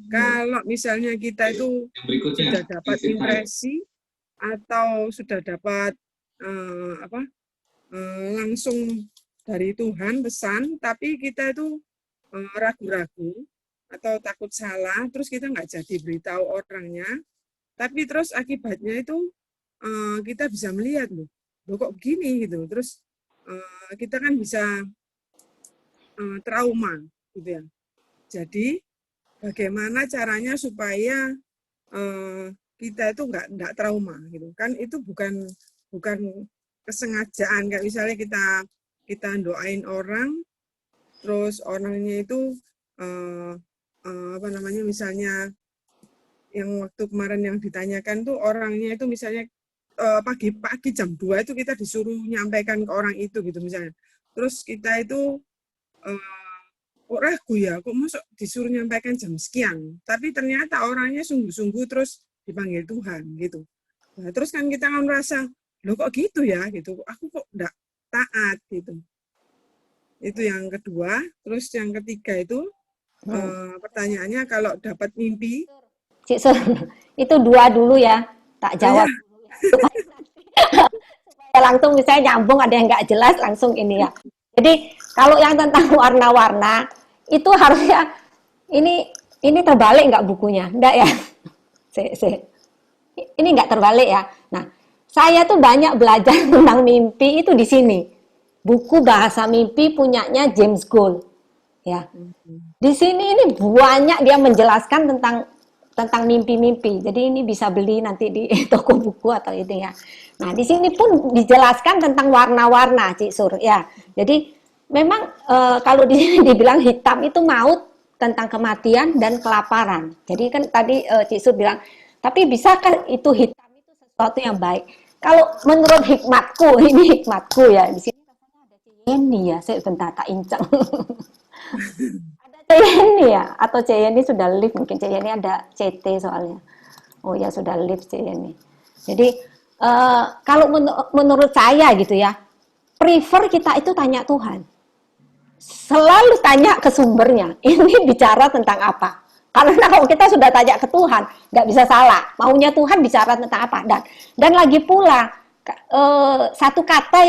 kalau misalnya kita itu sudah dapat impresi atau sudah dapat langsung dari Tuhan pesan, tapi kita itu ragu-ragu atau takut salah, terus kita nggak jadi beritahu orangnya, tapi terus akibatnya itu kita bisa melihat loh kok gini gitu, terus kita kan bisa trauma gitu ya. Jadi bagaimana caranya supaya kita itu nggak trauma gitu kan? Itu bukan kesengajaan, kayak misalnya kita doain orang, terus orangnya itu misalnya yang waktu kemarin yang ditanyakan tuh orangnya itu misalnya pagi-pagi jam 2 itu kita disuruh nyampaikan ke orang itu gitu misalnya. Terus kita itu kok ragu ya, kok masuk disuruh nyampaikan jam sekian. Tapi ternyata orangnya sungguh-sungguh terus dipanggil Tuhan gitu. Nah, terus kan kita kan merasa, loh kok gitu ya gitu. Aku kok enggak taat gitu. Itu yang kedua. Terus yang ketiga itu pertanyaannya kalau dapat mimpi. Cik Sur, itu 2 dulu ya, tak jawab. Supaya langsung misalnya nyambung, ada yang nggak jelas langsung ini ya. Jadi kalau yang tentang warna-warna itu harusnya ini terbalik nggak bukunya? Enggak ya? Ini nggak terbalik ya. Nah, saya tuh banyak belajar tentang mimpi itu di sini. Buku Bahasa Mimpi punyanya James Gould. Ya. Di sini ini banyak dia menjelaskan tentang mimpi-mimpi. Jadi ini bisa beli nanti di toko buku atau itu ya. Nah, di sini pun dijelaskan tentang warna-warna, Cik Sur. Ya. Jadi memang kalau di sini dibilang hitam itu maut, tentang kematian dan kelaparan. Jadi kan tadi Cik Sur bilang, tapi bisakah itu hitam itu sesuatu yang baik? Kalau menurut hikmatku, ini hikmatku ya. Di sini rasanya ada Ceyeni ya. Saya bentar tak inceng. Ceyeni ya, atau Ceyeni sudah live, mungkin Ceyeni ada CT soalnya. Oh ya sudah live Ceyeni. Jadi kalau menurut saya gitu ya, prefer kita itu tanya Tuhan. Selalu tanya ke sumbernya. Ini bicara tentang apa? Karena kalau kita sudah tanya ke Tuhan, nggak bisa salah. Maunya Tuhan bicara tentang apa? Dan lagi pula satu kata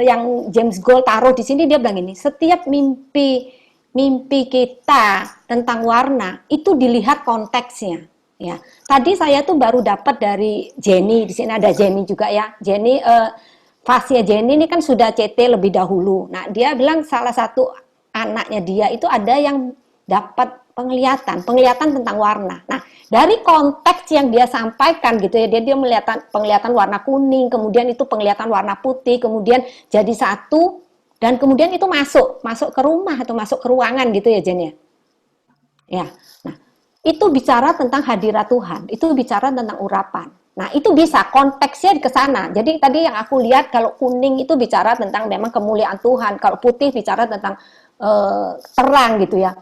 yang James Gould taruh di sini, dia bilang ini, setiap mimpi mimpi kita tentang warna itu dilihat konteksnya. Ya, tadi saya tuh baru dapat dari Jenny, di sini ada Jenny juga ya. Jenny, Fasya Jenny ini kan sudah CT lebih dahulu. Nah, dia bilang salah satu anaknya dia itu ada yang dapat penglihatan tentang warna. Nah, dari konteks yang dia sampaikan gitu ya, dia melihat penglihatan warna kuning, kemudian itu penglihatan warna putih, kemudian jadi satu, dan kemudian itu masuk ke rumah atau masuk ke ruangan gitu ya, Jen ya. Ya. Nah, itu bicara tentang hadirat Tuhan, itu bicara tentang urapan. Nah, itu bisa konteksnya ke sana. Jadi tadi yang aku lihat kalau kuning itu bicara tentang memang kemuliaan Tuhan, kalau putih bicara tentang terang gitu ya.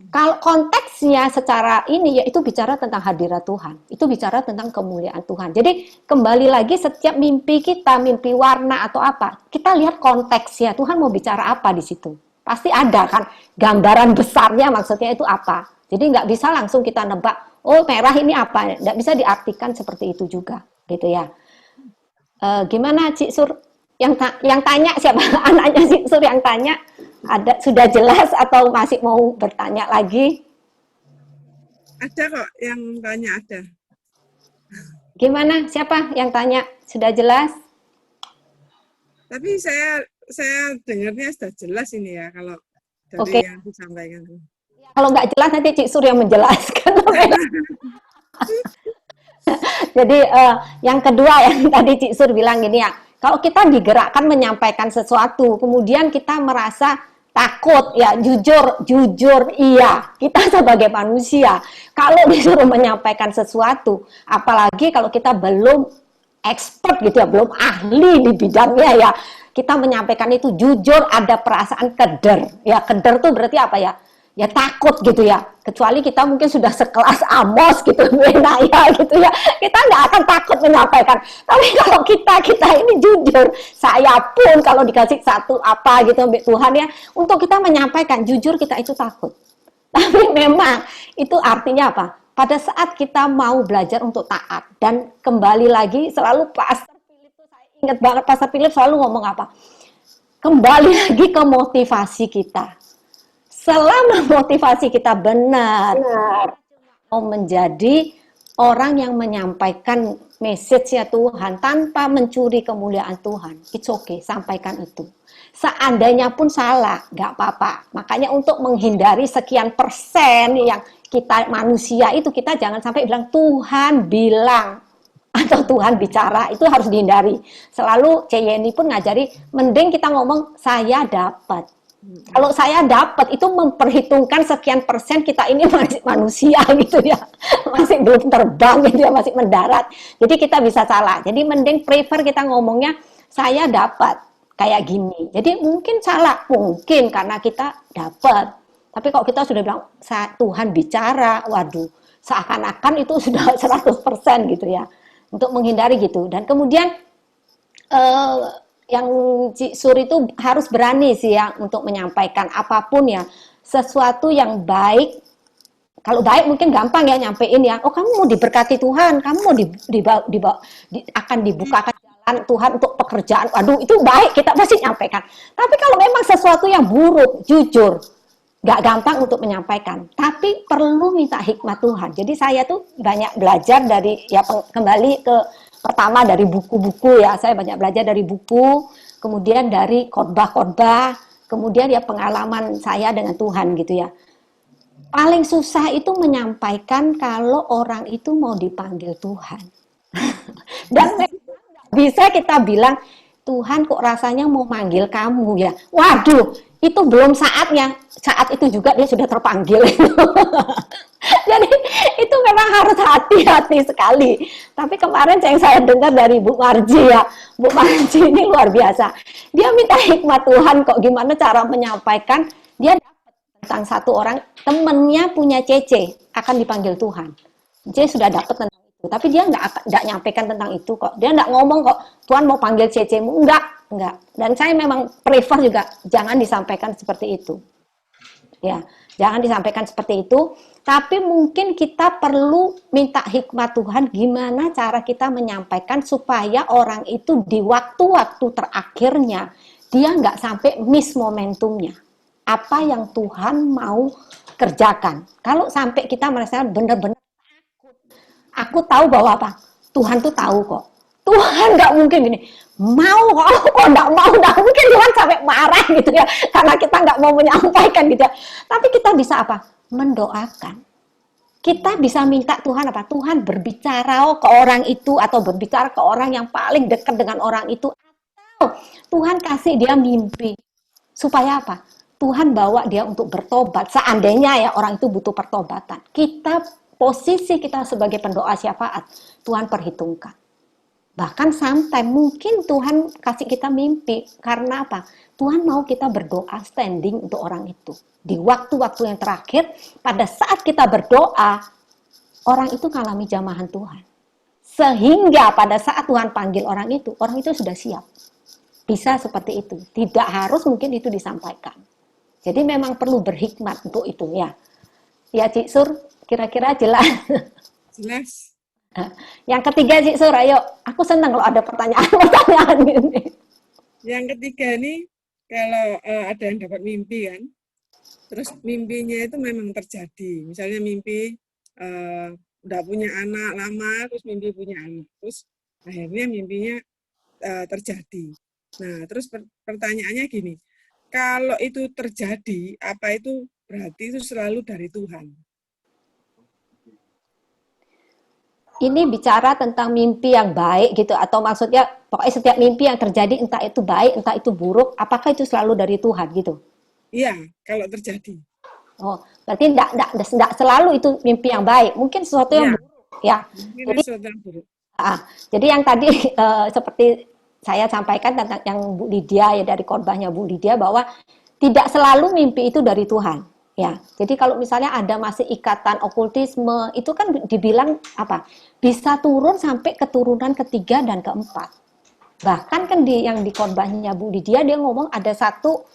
Kalau konteksnya secara ini ya itu bicara tentang hadirat Tuhan, itu bicara tentang kemuliaan Tuhan. Jadi kembali lagi setiap mimpi kita, mimpi warna atau apa, kita lihat konteksnya, Tuhan mau bicara apa di situ. Pasti ada kan gambaran besarnya, maksudnya itu apa. Jadi nggak bisa langsung kita nebak, oh merah ini apa, nggak bisa diartikan seperti itu juga, gitu ya. Gimana Cik Sur? Yang tanya siapa? Anaknya Cik Sur yang tanya, ada sudah jelas atau masih mau bertanya lagi? Ada kok yang tanya ada. Gimana? Siapa yang tanya? Sudah jelas? Tapi saya dengarnya sudah jelas ini ya kalau dari Oke. yang disampaikan. Kalau nggak jelas nanti Cik Sur yang menjelaskan. Jadi yang kedua yang tadi Cik Sur bilang gini ya, kalau kita digerakkan menyampaikan sesuatu, kemudian kita merasa takut, ya jujur iya, kita sebagai manusia, kalau disuruh menyampaikan sesuatu, apalagi kalau kita belum expert gitu ya, belum ahli di bidangnya ya, kita menyampaikan itu jujur, ada perasaan keder, ya keder tuh berarti apa ya? Ya takut gitu ya, kecuali kita mungkin sudah sekelas Amos gitu, Benaya gitu ya, kita nggak akan takut menyampaikan. Tapi kalau kita ini jujur, saya pun kalau dikasih satu apa gitu Tuhan ya, untuk kita menyampaikan jujur kita itu takut. Tapi memang itu artinya apa? Pada saat kita mau belajar untuk taat dan kembali lagi selalu Pastor Philip itu saya ingat banget Pastor Philip selalu ngomong apa? Kembali lagi ke motivasi kita. Selama motivasi kita benar, mau menjadi orang yang menyampaikan message-nya Tuhan tanpa mencuri kemuliaan Tuhan, it's okay, sampaikan itu. Seandainya pun salah, nggak apa-apa. Makanya untuk menghindari sekian persen yang kita manusia itu, kita jangan sampai bilang Tuhan bilang atau Tuhan bicara, itu harus dihindari. Selalu Yeni pun ngajari, mending kita ngomong saya dapat. Kalau saya dapat itu memperhitungkan sekian persen kita ini masih manusia gitu ya, masih belum terbang gitu ya, masih mendarat. Jadi kita bisa salah. Jadi mending prefer kita ngomongnya saya dapat kayak gini. Jadi mungkin salah, mungkin karena kita dapat. Tapi kalau kita sudah bilang Tuhan bicara, waduh, seakan-akan itu sudah 100% gitu ya. Untuk menghindari gitu. Dan kemudian yang Cik Sur itu harus berani sih ya untuk menyampaikan apapun ya, sesuatu yang baik. Kalau baik mungkin gampang ya nyampein ya, oh kamu mau diberkati Tuhan, kamu mau akan dibukakan jalan Tuhan untuk pekerjaan, waduh itu baik, kita pasti nyampaikan. Tapi kalau memang sesuatu yang buruk, jujur, nggak gampang untuk menyampaikan, tapi perlu minta hikmat Tuhan. Jadi saya tuh banyak belajar dari, ya kembali ke pertama dari buku-buku ya, saya banyak belajar dari buku, kemudian dari khotbah-khotbah, kemudian ya pengalaman saya dengan Tuhan gitu ya. Paling susah itu menyampaikan kalau orang itu mau dipanggil Tuhan. Dan bisa kita bilang, Tuhan kok rasanya mau manggil kamu ya. Waduh, itu belum saatnya. Saat itu juga dia sudah terpanggil. Jadi itu memang harus hati-hati sekali. Tapi kemarin yang saya dengar dari Bu Marji ya, Bu Marji ini luar biasa. Dia minta hikmat Tuhan kok gimana cara menyampaikan. Dia dapat tentang satu orang, temennya punya CC, akan dipanggil Tuhan. Dia sudah dapat tentang itu. Tapi dia nggak nyampaikan tentang itu kok. Dia nggak ngomong kok, Tuhan mau panggil CC-mu. Enggak. Dan saya memang prefer juga, jangan disampaikan seperti itu. Ya, jangan disampaikan seperti itu. Tapi mungkin kita perlu minta hikmat Tuhan gimana cara kita menyampaikan supaya orang itu di waktu-waktu terakhirnya dia nggak sampai miss momentumnya. apa yang Tuhan mau kerjakan. Kalau sampai kita merasa benar-benar aku tahu bahwa apa? Tuhan tuh tahu kok. Tuhan nggak mungkin gini, mau kok nggak mungkin Tuhan sampai marah gitu ya, karena kita nggak mau menyampaikan gitu ya. Tapi kita bisa apa? Mendoakan. Kita bisa minta Tuhan apa? Tuhan berbicara ke orang itu atau berbicara ke orang yang paling dekat dengan orang itu. Atau Tuhan kasih dia mimpi. Supaya apa? Tuhan bawa dia untuk bertobat. Seandainya ya orang itu butuh pertobatan. Posisi kita sebagai pendoa syafaat, Tuhan perhitungkan. Bahkan sampai mungkin Tuhan kasih kita mimpi. Karena apa? Tuhan mau kita berdoa standing untuk orang itu. Di waktu-waktu yang terakhir, pada saat kita berdoa, orang itu mengalami jamahan Tuhan. Sehingga pada saat Tuhan panggil orang itu sudah siap. Bisa seperti itu. Tidak harus mungkin itu disampaikan. Jadi memang perlu berhikmat untuk itu ya. Ya Cik Sur, kira-kira jelas. Jelas. Yang ketiga Cik Sur, ayo. Aku senang kalau ada pertanyaan-pertanyaan ini. Yang ketiga nih, kalau ada yang dapat mimpi kan, terus mimpinya itu memang terjadi. Misalnya mimpi udah punya anak lama, terus mimpi punya anak. Terus akhirnya mimpinya terjadi. Nah, terus pertanyaannya gini, kalau itu terjadi, apa itu berarti itu selalu dari Tuhan? Ini bicara tentang mimpi yang baik gitu, atau maksudnya pokoknya setiap mimpi yang terjadi entah itu baik, entah itu buruk, apakah itu selalu dari Tuhan gitu? Iya, kalau terjadi. Oh, berarti enggak selalu itu mimpi yang baik, mungkin sesuatu yang buruk ya. Mungkin sesuatu yang buruk. Jadi yang tadi seperti saya sampaikan tentang yang Bu Lydia ya, dari khotbahnya Bu Lydia, bahwa tidak selalu mimpi itu dari Tuhan. Ya, jadi kalau misalnya ada masih ikatan okultisme, itu kan dibilang apa? Bisa turun sampai keturunan ketiga dan keempat. Bahkan kan yang di khotbahnya Bu Lydia, dia ngomong ada satu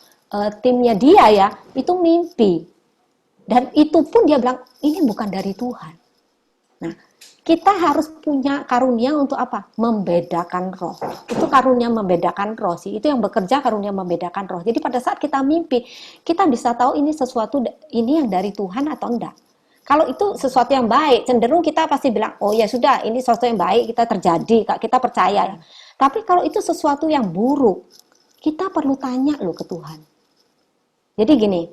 timnya dia ya, itu mimpi. Dan itu pun dia bilang, ini bukan dari Tuhan. Nah, kita harus punya karunia untuk apa? Membedakan roh. Itu karunia membedakan roh sih. Itu yang bekerja karunia membedakan roh. Jadi pada saat kita mimpi, kita bisa tahu ini sesuatu, ini yang dari Tuhan atau enggak. Kalau itu sesuatu yang baik, cenderung kita pasti bilang, oh ya sudah, ini sesuatu yang baik, kita terjadi, kita percaya. Tapi kalau itu sesuatu yang buruk, kita perlu tanya loh ke Tuhan. Jadi gini,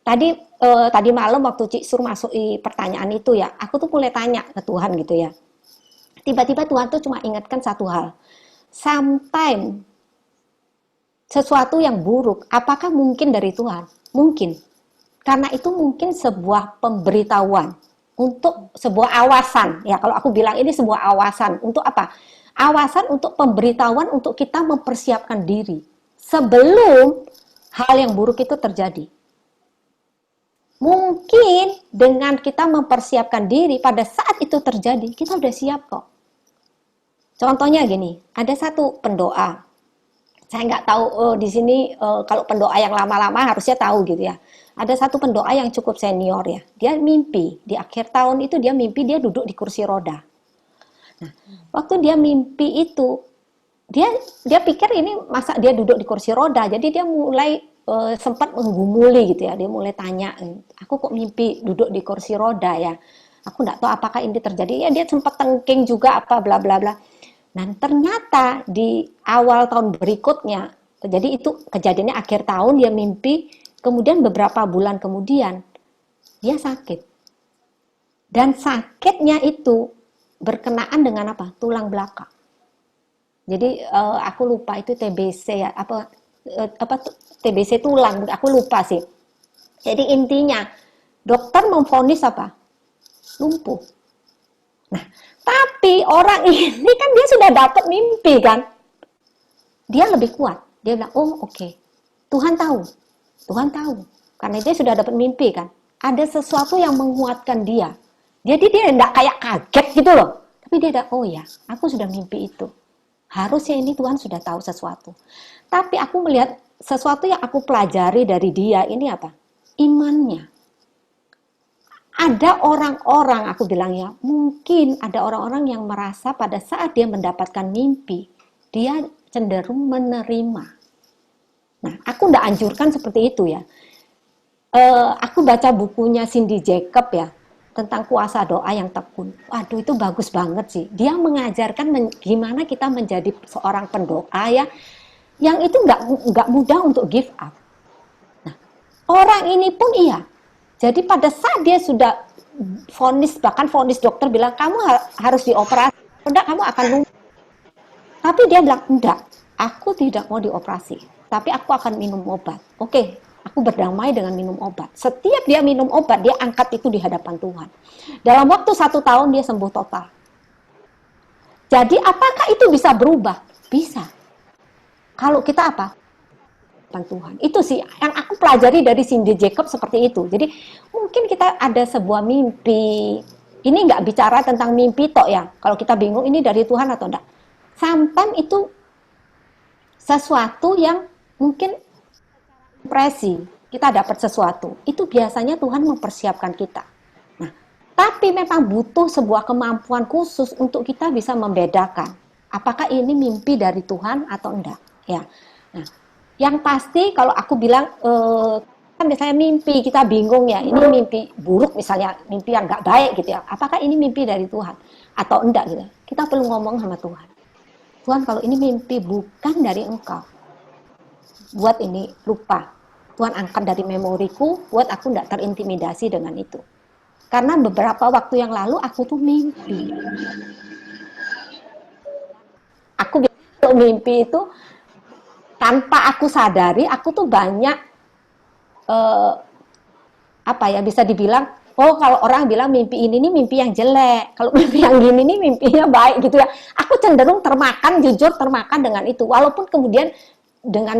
tadi malam waktu Cik Sur masuk pertanyaan itu ya, aku tuh mulai tanya ke Tuhan gitu ya. Tiba-tiba Tuhan tuh cuma ingatkan satu hal. Sometimes sesuatu yang buruk, apakah mungkin dari Tuhan? Mungkin. Karena itu mungkin sebuah pemberitahuan untuk sebuah awasan. Ya, kalau aku bilang ini sebuah awasan untuk apa? Awasan untuk pemberitahuan untuk kita mempersiapkan diri sebelum hal yang buruk itu terjadi. Mungkin dengan kita mempersiapkan diri pada saat itu terjadi, kita udah siap kok. Contohnya gini, ada satu pendoa. Saya nggak tahu di sini kalau pendoa yang lama-lama harusnya tahu gitu ya. Ada satu pendoa yang cukup senior ya. Dia mimpi di akhir tahun itu dia mimpi dia duduk di kursi roda. Nah, waktu dia mimpi itu dia pikir ini masa dia duduk di kursi roda. Jadi dia mulai sempat menggumuli gitu ya, dia mulai tanya, aku kok mimpi duduk di kursi roda ya, aku nggak tahu apakah ini terjadi, ya dia sempat tengking juga apa bla bla bla. Dan ternyata di awal tahun berikutnya, jadi itu kejadiannya akhir tahun dia mimpi, kemudian beberapa bulan kemudian dia sakit, dan sakitnya itu berkenaan dengan apa? Tulang belakang. Jadi aku lupa itu TBC ya, apa TBC tulang, aku lupa sih. Jadi intinya dokter memvonis apa? Lumpuh. Nah, tapi orang ini kan dia sudah dapat mimpi kan? Dia lebih kuat. Dia bilang, oh oke. Tuhan tahu. Tuhan tahu. Karena dia sudah dapat mimpi kan. Ada sesuatu yang menguatkan dia. Jadi dia tidak kayak kaget gitu loh. Tapi dia ada, oh ya, aku sudah mimpi itu. Harusnya ini Tuhan sudah tahu sesuatu. Tapi aku melihat sesuatu yang aku pelajari dari dia ini apa? Imannya. Ada orang-orang, aku bilang ya, mungkin ada orang-orang yang merasa pada saat dia mendapatkan mimpi, dia cenderung menerima. Nah, aku tidak anjurkan seperti itu ya. Aku baca bukunya Cindy Jacob ya, tentang kuasa doa yang tekun. Waduh, itu bagus banget sih. Dia mengajarkan gimana kita menjadi seorang pendoa ya, yang itu nggak mudah untuk give up. Nah, orang ini pun iya. Jadi pada saat dia sudah vonis, bahkan vonis dokter bilang kamu harus dioperasi, enggak kamu akan lumpuh. Tapi dia bilang enggak, aku tidak mau dioperasi, tapi aku akan minum obat. Oke, aku berdamai dengan minum obat. Setiap dia minum obat, dia angkat itu di hadapan Tuhan. Dalam waktu 1 tahun dia sembuh total. Jadi apakah itu bisa berubah? Bisa. Kalau kita apa? Tuhan. Itu sih yang aku pelajari dari Cindy Jacob seperti itu. Jadi mungkin kita ada sebuah mimpi. Ini nggak bicara tentang mimpi tok ya. Kalau kita bingung ini dari Tuhan atau enggak. Sometimes itu sesuatu yang mungkin impresi. Kita dapat sesuatu. Itu biasanya Tuhan mempersiapkan kita. Nah, tapi memang butuh sebuah kemampuan khusus untuk kita bisa membedakan apakah ini mimpi dari Tuhan atau enggak. Ya. Nah, yang pasti kalau aku bilang kan misalnya mimpi kita bingung ya, ini mimpi buruk misalnya, mimpi yang nggak baik gitu ya, apakah ini mimpi dari Tuhan atau enggak gitu. Kita perlu ngomong sama Tuhan. Tuhan, kalau ini mimpi bukan dari Engkau, buat ini lupa. Tuhan angkat dari memoriku, buat aku nggak terintimidasi dengan itu. Karena beberapa waktu yang lalu aku tuh mimpi. Aku mimpi itu tanpa aku sadari, aku tuh banyak apa ya, bisa dibilang, oh kalau orang bilang mimpi ini nih mimpi yang jelek, kalau mimpi yang gini nih mimpinya baik gitu ya. Aku cenderung termakan, jujur termakan dengan itu. Walaupun kemudian dengan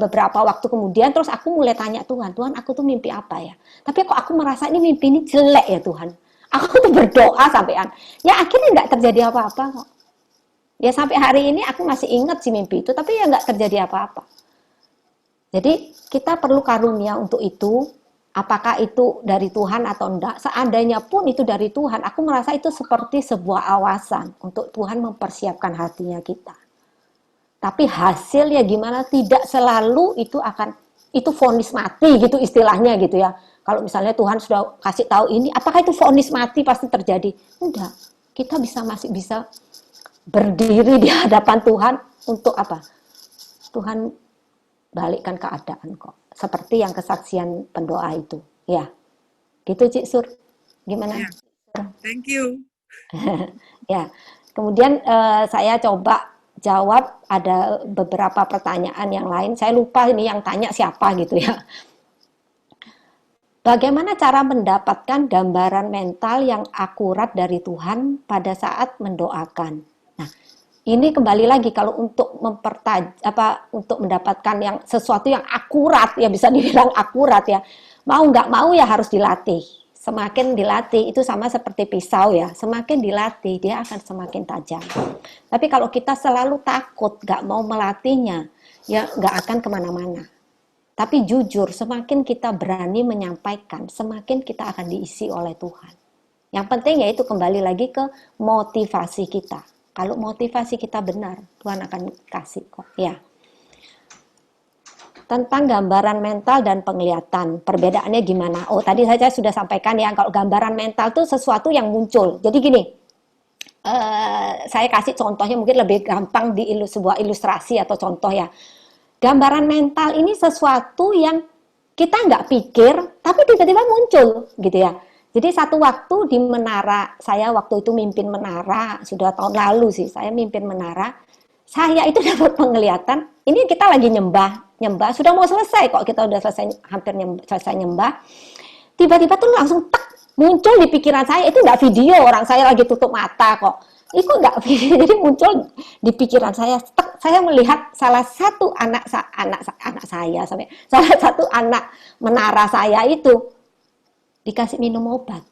beberapa waktu kemudian terus aku mulai tanya Tuhan, Tuhan aku tuh mimpi apa ya? Tapi kok aku merasa ini mimpi ini jelek ya Tuhan. Aku tuh berdoa sampean. Ya akhirnya nggak terjadi apa-apa kok. Ya sampai hari ini aku masih ingat si mimpi itu, tapi ya nggak terjadi apa-apa. Jadi kita perlu karunia untuk itu, apakah itu dari Tuhan atau enggak. Seandainya pun itu dari Tuhan, aku merasa itu seperti sebuah awasan untuk Tuhan mempersiapkan hatinya kita. Tapi hasilnya gimana, tidak selalu itu akan, itu vonis mati gitu istilahnya gitu ya. Kalau misalnya Tuhan sudah kasih tahu ini, apakah itu vonis mati pasti terjadi? Enggak, kita masih bisa berdiri di hadapan Tuhan untuk apa? Tuhan balikkan keadaan kok. Seperti yang kesaksian pendoa itu. Ya, gitu Cik Sur. Gimana? Ya. Thank you. Ya, kemudian saya coba jawab ada beberapa pertanyaan yang lain. Saya lupa ini yang tanya siapa gitu ya. Bagaimana cara mendapatkan gambaran mental yang akurat dari Tuhan pada saat mendoakan? Ini kembali lagi kalau untuk untuk mendapatkan yang sesuatu yang akurat, ya bisa dibilang akurat ya, mau nggak mau ya harus dilatih. Semakin dilatih itu sama seperti pisau ya, semakin dilatih dia akan semakin tajam. Tapi kalau kita selalu takut nggak mau melatihnya, ya nggak akan kemana-mana. Tapi jujur, semakin kita berani menyampaikan, semakin kita akan diisi oleh Tuhan. Yang penting yaitu kembali lagi ke motivasi kita. Kalau motivasi kita benar, Tuhan akan kasih kok. Ya. Tentang gambaran mental dan penglihatan, perbedaannya gimana? Oh, tadi saya sudah sampaikan ya, kalau gambaran mental itu sesuatu yang muncul. Jadi gini, saya kasih contohnya mungkin lebih gampang di sebuah ilustrasi atau contoh ya. Gambaran mental ini sesuatu yang kita nggak pikir, tapi tiba-tiba muncul, gitu ya. Jadi satu waktu di menara, saya waktu itu mimpin menara, sudah tahun lalu sih, saya mimpin menara, saya itu dapat penglihatan, ini kita lagi nyembah, sudah mau selesai kok, kita udah selesai nyembah, tiba-tiba tuh langsung muncul di pikiran saya, itu nggak video, orang saya lagi tutup mata kok, itu nggak video, jadi muncul di pikiran saya, saya melihat salah satu anak saya, salah satu anak menara saya itu, dikasih minum obat.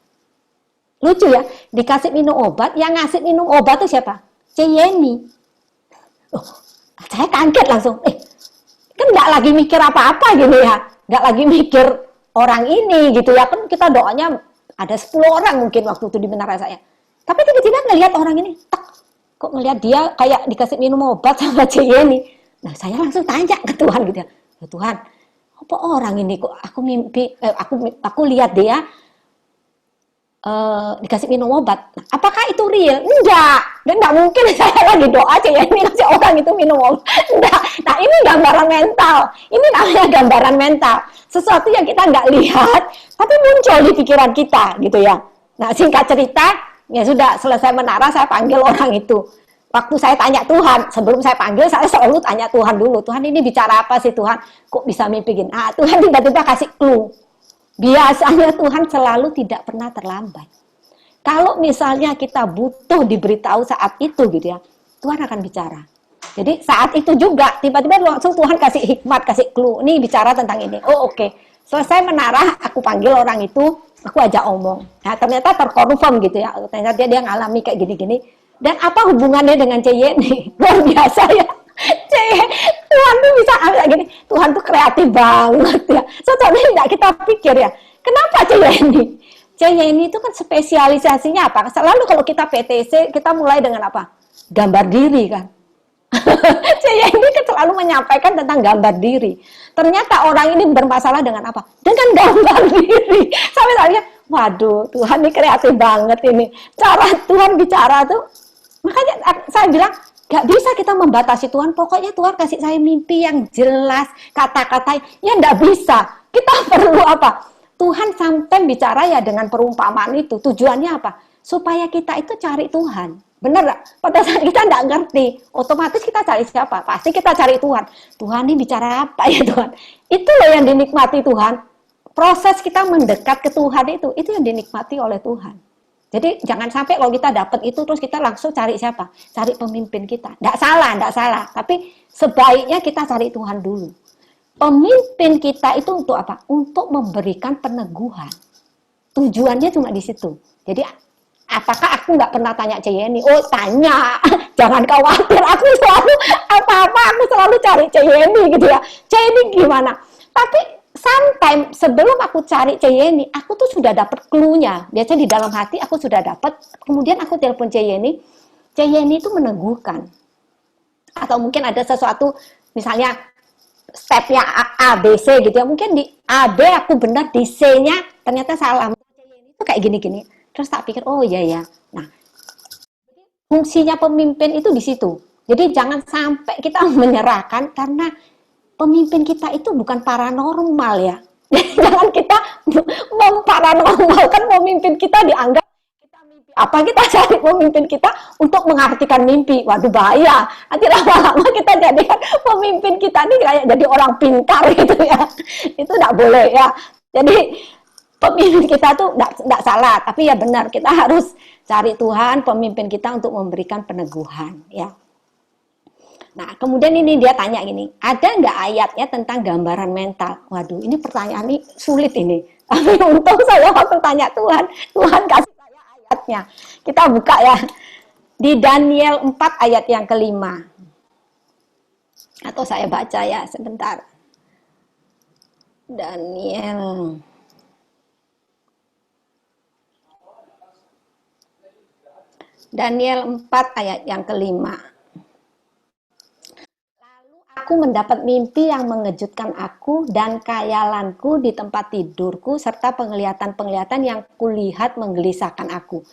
Lucu ya, dikasih minum obat, yang ngasih minum obat itu siapa? Yeni. Oh, saya kaget langsung. Kan nggak lagi mikir apa-apa gitu ya. Nggak lagi mikir orang ini gitu ya. Kan kita doanya ada 10 orang mungkin waktu itu di menara saya. Tapi tiba-tiba ngelihat orang ini, kok ngelihat dia kayak dikasih minum obat sama Yeni. Nah, saya langsung tanya ke Tuhan gitu ya. Ya Tuhan, apa orang ini kok aku mimpi, aku lihat dia dikasih minum obat. Nah, apakah itu real? Enggak. Dan enggak mungkin saya lagi doa aja ya ini ngasih orang itu minum obat. Enggak. Nah, ini gambaran mental. Ini namanya gambaran mental. Sesuatu yang kita enggak lihat, tapi muncul di pikiran kita, gitu ya. Nah, singkat cerita, ya sudah selesai menara, saya panggil orang itu. Waktu saya tanya Tuhan, sebelum saya panggil, saya selalu tanya Tuhan dulu. Tuhan ini bicara apa sih Tuhan? Kok bisa mimpi gini? Ah, Tuhan tiba-tiba kasih clue. Biasanya Tuhan selalu tidak pernah terlambat. Kalau misalnya kita butuh diberitahu saat itu gitu ya, Tuhan akan bicara. Jadi saat itu juga tiba-tiba langsung Tuhan kasih hikmat, kasih clue. Nih bicara tentang ini. Oh oke. Selesai menara, aku panggil orang itu, aku ajak omong. Nah ternyata terkonfirm gitu ya. Ternyata dia ngalami kayak gini-gini. Dan apa hubungannya dengan CYN? Luar biasa ya. Tuhan tuh bisa kayak gini. Tuhan tuh kreatif banget ya. Sebenarnya tidak kita pikir ya. Kenapa CYN? CYN itu kan spesialisasinya apa? Selalu kalau kita PTC, kita mulai dengan apa? Gambar diri kan. CYN ini kan selalu menyampaikan tentang gambar diri. Ternyata orang ini bermasalah dengan apa? Dengan gambar diri. Sampai saya, waduh, Tuhan ini kreatif banget ini. Cara Tuhan bicara tuh, makanya saya bilang, gak bisa kita membatasi Tuhan. Pokoknya Tuhan kasih saya mimpi yang jelas, kata-kata yang gak bisa. Kita perlu apa? Tuhan sampai bicara ya dengan perumpamaan itu. Tujuannya apa? Supaya kita itu cari Tuhan. Benar gak? Pada saat kita gak ngerti, otomatis kita cari siapa? Pasti kita cari Tuhan. Tuhan ini bicara apa ya Tuhan? Itu loh yang dinikmati Tuhan. Proses kita mendekat ke Tuhan itu yang dinikmati oleh Tuhan. Jadi jangan sampai kalau kita dapat itu terus kita langsung cari siapa? Cari pemimpin kita. Nggak salah. Tapi sebaiknya kita cari Tuhan dulu. Pemimpin kita itu untuk apa? Untuk memberikan peneguhan. Tujuannya cuma di situ. Jadi apakah aku nggak pernah tanya CYN? Oh tanya, jangan khawatir. Aku selalu apa-apa aku selalu cari CYN gitu ya. CYN gimana? Tapi sometimes sebelum aku cari CYN, aku tuh sudah dapat clue-nya. Biasanya di dalam hati aku sudah dapat. Kemudian aku telepon CYN. CYN itu meneguhkan. Atau mungkin ada sesuatu, misalnya stepnya A, B, C gitu ya. Mungkin di A, B aku benar, di C-nya ternyata salah. CYN itu kayak gini-gini. Terus tak pikir, oh iya ya. Nah, fungsinya pemimpin itu di situ. Jadi jangan sampai kita menyerahkan karena pemimpin kita itu bukan paranormal ya. Jangan kita memparanormalkan pemimpin kita dianggap kita mimpi. Apa kita cari pemimpin kita untuk mengartikan mimpi? Waduh bahaya. Nanti lama-lama kita jadikan pemimpin kita ini kayak jadi orang pintar gitu ya. Itu tidak boleh ya. Jadi pemimpin kita tuh tidak salah, tapi ya benar kita harus cari Tuhan pemimpin kita untuk memberikan peneguhan ya. Nah, kemudian ini dia tanya gini, ada nggak ayatnya tentang gambaran mental? Waduh, ini pertanyaan ini sulit ini. Tapi untung saya waktu tanya Tuhan, Tuhan kasih saya ayatnya. Kita buka ya, di Daniel 4 ayat yang kelima. Atau saya baca ya, sebentar. Daniel 4 ayat yang kelima. Aku mendapat mimpi yang mengejutkan aku dan khayalanku di tempat tidurku serta penglihatan-penglihatan yang kulihat menggelisahkan aku.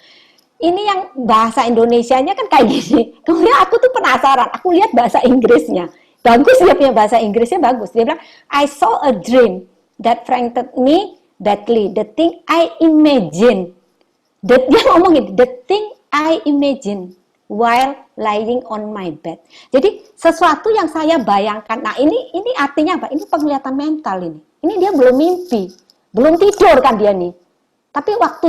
Ini yang bahasa Indonesianya kan kayak gini. Kemudian aku tuh penasaran, aku lihat bahasa Inggrisnya. Bagus dia punya bahasa Inggrisnya bagus. Dia bilang, I saw a dream that frightened me badly. The thing I imagine. Dia ngomong gini, the thing I imagine while lying on my bed. Jadi sesuatu yang saya bayangkan. Nah, ini artinya apa? Ini penglihatan mental ini. Ini dia belum mimpi, belum tidur kan dia nih. Tapi waktu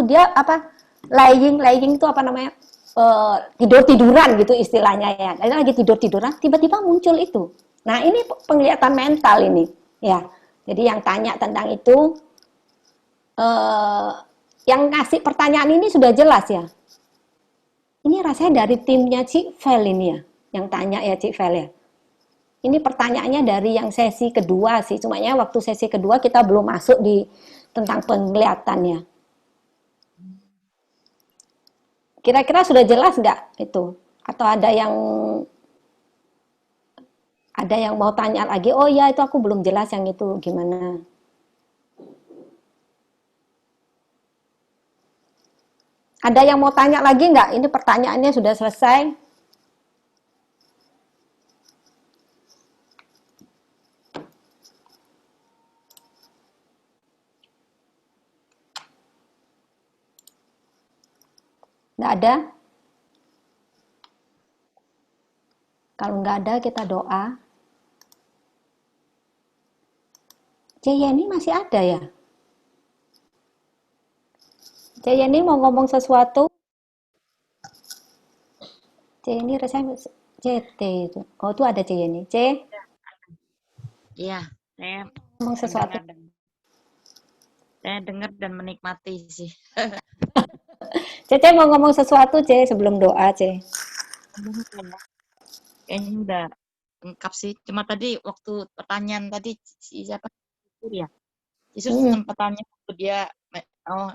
dia apa? Lying itu apa namanya? Tidur-tiduran gitu istilahnya ya. Dia lagi tidur-tiduran, tiba-tiba muncul itu. Nah, ini penglihatan mental ini, ya. Jadi yang tanya tentang itu yang ngasih pertanyaan ini sudah jelas ya. Ini rasanya dari timnya Cik Vel ini ya, yang tanya ya Cik Vel ya. Ini pertanyaannya dari yang sesi kedua sih, cuma ya waktu sesi kedua kita belum masuk di tentang penglihatannya. Kira-kira sudah jelas nggak itu? Atau Ada yang mau tanya lagi? Oh ya, itu aku belum jelas yang itu gimana. Ada yang mau tanya lagi nggak? Ini pertanyaannya sudah selesai. Nggak ada? Kalau nggak ada, kita doa. Yeni masih ada ya? Yeni mau ngomong sesuatu? Yeni rasanya CT itu. Oh, itu ada Yeni. Iya, saya Ngomong sesuatu. mendengar dan saya dengar dan menikmati sih. Mau ngomong sesuatu, sebelum doa, Kayaknya udah lengkap sih. Cuma tadi waktu pertanyaan tadi si siapa itu ya? Yesus sempat tanya waktu dia oh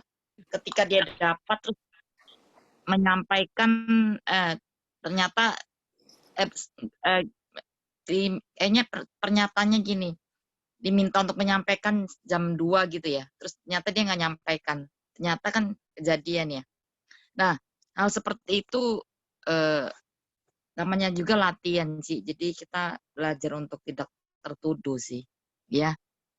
ketika dia dapat terus menyampaikan ternyata kayaknya pernyataannya gini, diminta untuk menyampaikan jam 2 gitu ya. Terus ternyata dia nggak nyampaikan. Ternyata kan kejadian ya. Nah, hal seperti itu namanya juga latihan sih. Jadi kita belajar untuk tidak tertuduh sih. Ya.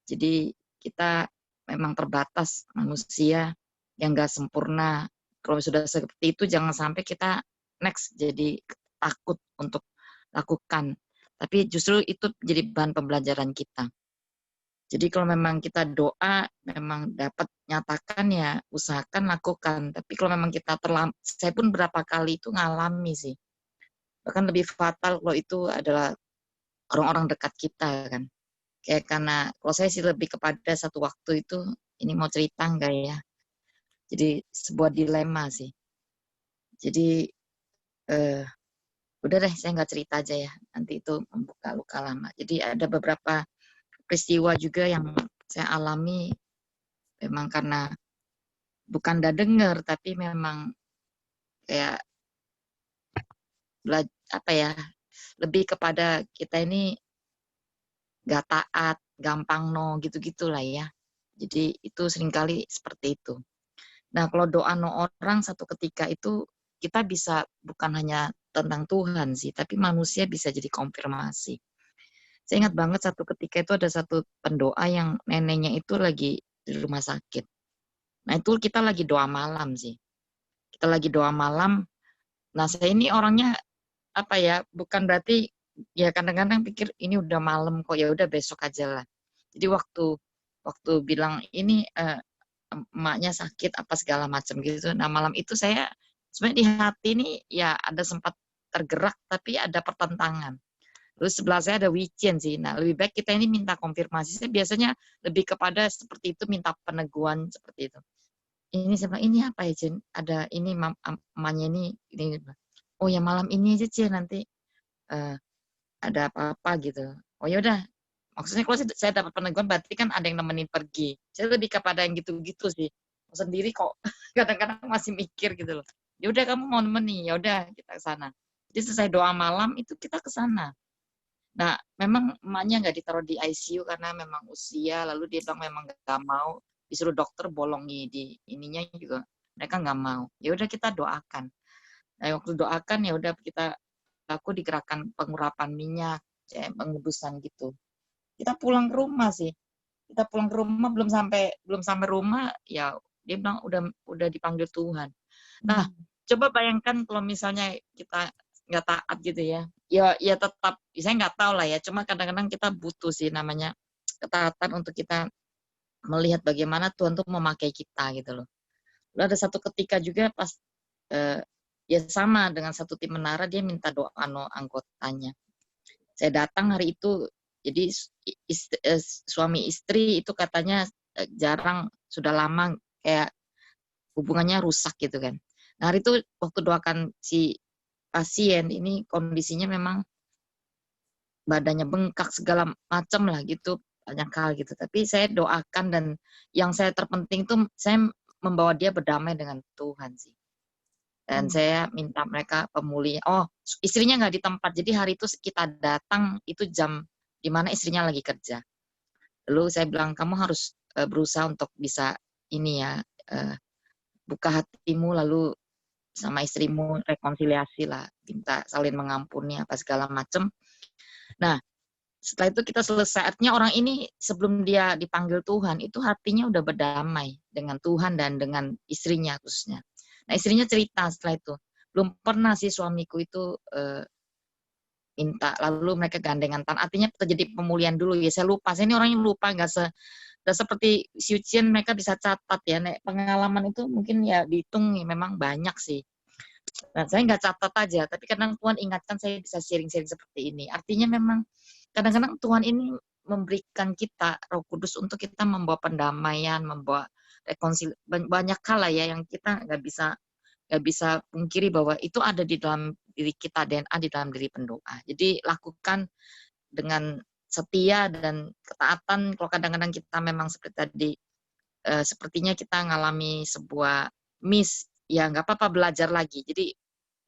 Jadi kita memang terbatas manusia yang nggak sempurna. Kalau sudah seperti itu jangan sampai kita next jadi takut untuk lakukan. Tapi justru itu jadi bahan pembelajaran kita. Jadi kalau memang kita doa, memang dapat nyatakan ya usahakan lakukan. Tapi kalau memang kita saya pun berapa kali itu ngalami sih. Bahkan lebih fatal kalau itu adalah orang-orang dekat kita kan. Kayak karena kalau saya sih lebih kepada satu waktu itu, ini mau cerita enggak ya? Jadi sebuah dilema sih. Jadi udah deh saya nggak cerita aja ya. Nanti itu membuka luka lama. Jadi ada beberapa peristiwa juga yang saya alami memang karena bukan nggak dengar tapi memang kayak apa ya lebih kepada kita ini nggak taat, gampang no gitu-gitulah ya. Jadi itu seringkali seperti itu. Nah kalau doa no orang satu ketika itu kita bisa bukan hanya tentang Tuhan sih, tapi manusia bisa jadi konfirmasi. Saya ingat banget satu ketika itu ada satu pendoa yang neneknya itu lagi di rumah sakit. Nah itu kita lagi doa malam sih. Kita lagi doa malam. Nah saya ini orangnya apa ya, bukan berarti ya kadang-kadang pikir ini udah malam kok ya udah besok aja lah. Jadi waktu bilang ini emaknya sakit apa segala macam gitu. Nah malam itu saya sebenarnya di hati ini ya ada sempat tergerak tapi ada pertentangan. Terus sebelah saya ada Wicien sih. Nah lebih baik kita ini minta konfirmasi. Saya biasanya lebih kepada seperti itu minta peneguhan seperti itu. Ini saya bilang ini apa ya Jen? Ada ini emaknya ini. Oh ya malam ini aja Jen nanti ada apa-apa gitu. Oh ya udah. Maksudnya kalau saya dapat peneguhan berarti kan ada yang nemenin pergi. Saya lebih kepada yang gitu-gitu sih. Sendiri kok kadang-kadang masih mikir gitu loh. Ya udah kamu mau nemenin, ya udah kita ke sana. Jadi selesai doa malam itu kita ke sana. Nah, memang emaknya nggak ditaruh di ICU karena memang usia, lalu dia bilang memang nggak mau, disuruh dokter bolongi di ininya juga, mereka nggak mau. Ya udah kita doakan. Nah, waktu doakan ya udah aku digerakkan pengurapan minyak, pengudusan gitu. Kita pulang ke rumah sih. Kita pulang ke rumah belum sampai rumah ya dia bilang udah dipanggil Tuhan. Nah, coba bayangkan kalau misalnya kita nggak taat gitu ya. Ya tetap, saya nggak tahu lah ya. Cuma kadang-kadang kita butuh sih namanya ketaatan untuk kita melihat bagaimana Tuhan tuh memakai kita gitu loh. Lalu ada satu ketika juga pas ya sama dengan satu tim menara dia minta doa anggotanya. Saya datang hari itu, jadi suami istri itu katanya jarang sudah lama kayak hubungannya rusak gitu kan. Nah hari itu waktu doakan si pasien ini kondisinya memang badannya bengkak segala macam lah gitu banyak hal gitu. Tapi saya doakan dan yang saya terpenting tuh saya membawa dia berdamai dengan Tuhan sih. Dan saya minta mereka pemulihan. Oh, istrinya nggak di tempat. Jadi hari itu kita datang itu jam di mana istrinya lagi kerja. Lalu saya bilang, kamu harus berusaha untuk bisa ini ya, buka hatimu lalu sama istrimu rekonsiliasi lah, minta saling mengampuni apa segala macam. Nah, setelah itu kita selesai. Artinya orang ini sebelum dia dipanggil Tuhan, itu hatinya udah berdamai dengan Tuhan dan dengan istrinya khususnya. Nah, istrinya cerita setelah itu, belum pernah sih suamiku itu minta, lalu mereka gandengan tangan. Artinya terjadi pemulihan dulu ya. Saya lupa, saya ini orangnya lupa, nggak seperti si Ucian, mereka bisa catat ya. Pengalaman itu mungkin ya dihitung ya, memang banyak sih. Nah, saya nggak catat aja, tapi kadang Tuhan ingatkan saya bisa sharing-sharing seperti ini. Artinya memang kadang-kadang Tuhan ini memberikan kita Roh Kudus untuk kita membawa pendamaian, membawa rekonsiliasi, banyak hal lah ya yang kita nggak bisa pungkiri bahwa itu ada di dalam diri kita, DNA di dalam diri pendoa. Jadi lakukan dengan setia dan ketaatan. Kalau kadang-kadang kita memang seperti tadi, sepertinya kita ngalami sebuah miss, ya nggak apa-apa, belajar lagi. Jadi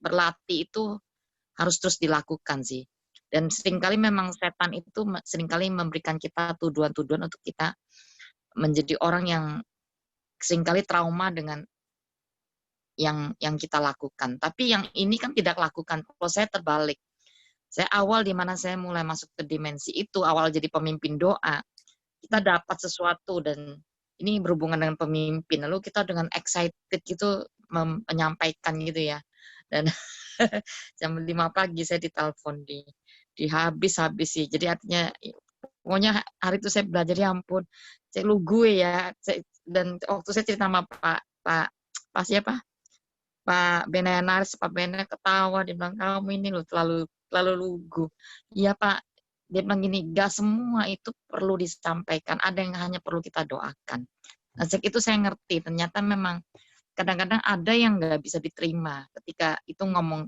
berlatih itu harus terus dilakukan sih. Dan seringkali memang setan itu seringkali memberikan kita tuduhan-tuduhan untuk kita menjadi orang yang seringkali trauma dengan yang kita lakukan. Tapi yang ini kan tidak lakukan. Kalau saya terbalik. Saya awal di mana saya mulai masuk ke dimensi itu, awal jadi pemimpin doa, kita dapat sesuatu dan ini berhubungan dengan pemimpin. Lalu kita dengan excited gitu menyampaikan gitu ya. Dan jam 5 pagi saya ditelepon di habis sih. Jadi artinya pokoknya hari itu saya belajar, ya ampun, saya lu gue ya. Dan waktu saya cerita sama Pak siapa? Pak Benayanaris, Pak Bena ketawa, dia bilang, kamu ini loh terlalu lugu. Iya Pak, dia bilang gini, gak semua itu perlu disampaikan, ada yang hanya perlu kita doakan. Nah, sejak itu saya ngerti, ternyata memang kadang-kadang ada yang gak bisa diterima ketika itu ngomong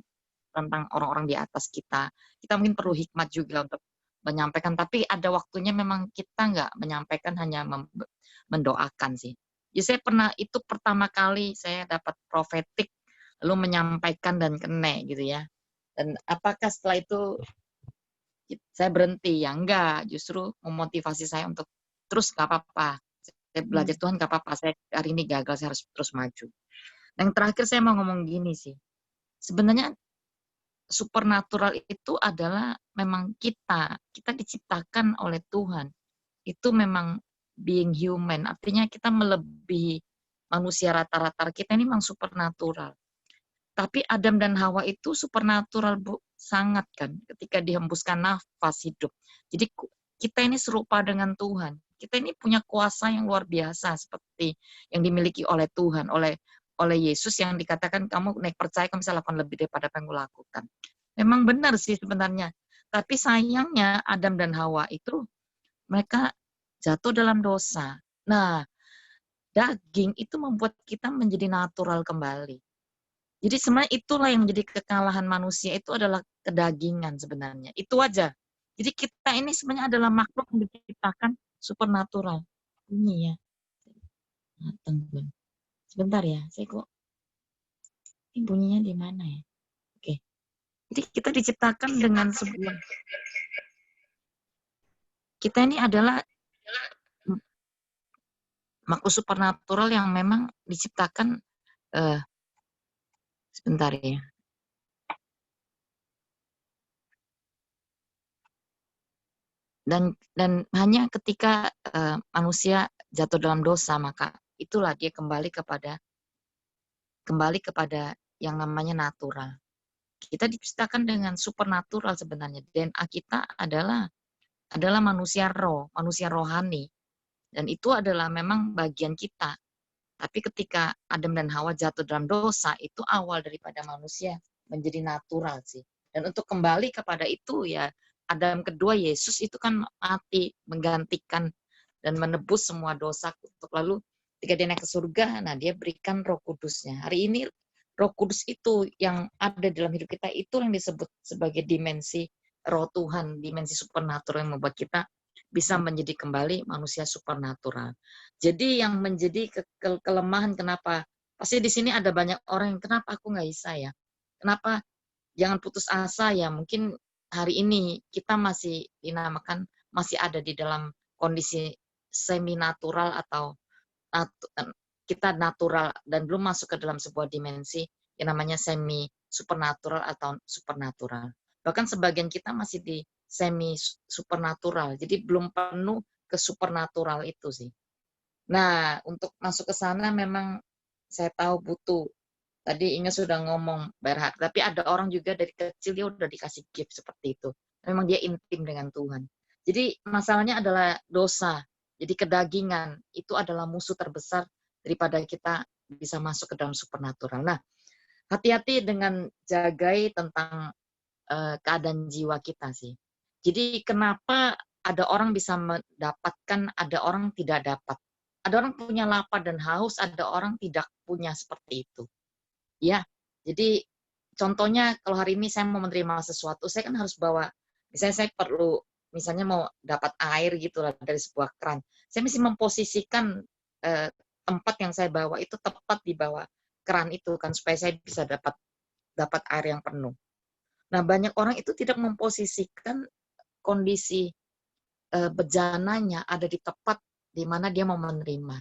tentang orang-orang di atas kita. Kita mungkin perlu hikmat juga untuk menyampaikan, tapi ada waktunya memang kita nggak menyampaikan, hanya mendoakan sih. Jadi saya pernah, itu pertama kali saya dapat profetik, lalu menyampaikan dan kena gitu ya. Dan apakah setelah itu saya berhenti? Ya enggak, justru memotivasi saya untuk terus gak apa-apa. Saya belajar Tuhan gak apa-apa, saya hari ini gagal, saya harus terus maju. Yang terakhir saya mau ngomong gini sih, sebenarnya supernatural itu adalah memang kita diciptakan oleh Tuhan. Itu memang being human, artinya kita melebihi manusia rata-rata, kita ini memang supernatural. Tapi Adam dan Hawa itu supernatural, Bu, sangat kan, ketika dihembuskan nafas hidup. Jadi kita ini serupa dengan Tuhan. Kita ini punya kuasa yang luar biasa seperti yang dimiliki oleh Tuhan, oleh Yesus yang dikatakan kamu naik percaya kamu bisa lakukan lebih daripada apa yang kamu lakukan. Memang benar sih sebenarnya. Tapi sayangnya Adam dan Hawa itu mereka jatuh dalam dosa. Nah, daging itu membuat kita menjadi natural kembali. Jadi sebenarnya itulah yang menjadi kekalahan manusia, itu adalah kedagingan sebenarnya. Itu aja. Jadi kita ini sebenarnya adalah makhluk yang diciptakan supernatural. Ini ya. Sebentar ya, saya kok ini bunyinya di mana ya? Oke. Jadi kita diciptakan dengan sebuah, kita ini adalah makhluk supernatural yang memang diciptakan sebentar ya. Dan hanya ketika manusia jatuh dalam dosa, maka itulah dia kembali kepada yang namanya natural. Kita diciptakan dengan supernatural sebenarnya. DNA kita adalah manusia rohani. Dan itu adalah memang bagian kita. Tapi ketika Adam dan Hawa jatuh dalam dosa, itu awal daripada manusia menjadi natural sih. Dan untuk kembali kepada itu ya, Adam kedua, Yesus itu kan mati, menggantikan dan menebus semua dosa. Untuk lalu ketika dia naik ke surga, nah dia berikan Roh Kudusnya. Hari ini Roh Kudus itu yang ada dalam hidup kita, itu yang disebut sebagai dimensi Roh Tuhan, dimensi supernatural yang membuat kita bisa menjadi kembali manusia supernatural. Jadi yang menjadi kelemahan kenapa Pasti di sini ada banyak orang yang kenapa aku nggak bisa ya? Kenapa jangan putus asa ya? Mungkin hari ini kita masih dinamakan masih ada di dalam kondisi semi natural atau kita natural dan belum masuk ke dalam sebuah dimensi yang namanya semi supernatural atau supernatural. Bahkan sebagian kita masih di semi supernatural, jadi belum penuh ke supernatural itu sih. Nah, untuk masuk ke sana memang saya tahu butuh. Tadi Inge sudah ngomong berhak, tapi ada orang juga dari kecil dia udah dikasih gift seperti itu. Memang dia intim dengan Tuhan. Jadi masalahnya adalah dosa. Jadi kedagingan itu adalah musuh terbesar daripada kita bisa masuk ke dalam supernatural. Nah, hati-hati dengan jagai tentang keadaan jiwa kita sih. Jadi kenapa ada orang bisa mendapatkan, ada orang tidak dapat. Ada orang punya lapar dan haus, ada orang tidak punya seperti itu. Ya, jadi contohnya kalau hari ini saya mau menerima sesuatu, saya kan harus bawa, misalnya saya perlu, misalnya mau dapat air gitu lah dari sebuah keran. Saya mesti memposisikan tempat yang saya bawa itu tepat di bawah keran itu kan supaya saya bisa dapat air yang penuh. Nah, banyak orang itu tidak memposisikan kondisi bejananya ada di tempat di mana dia mau menerima.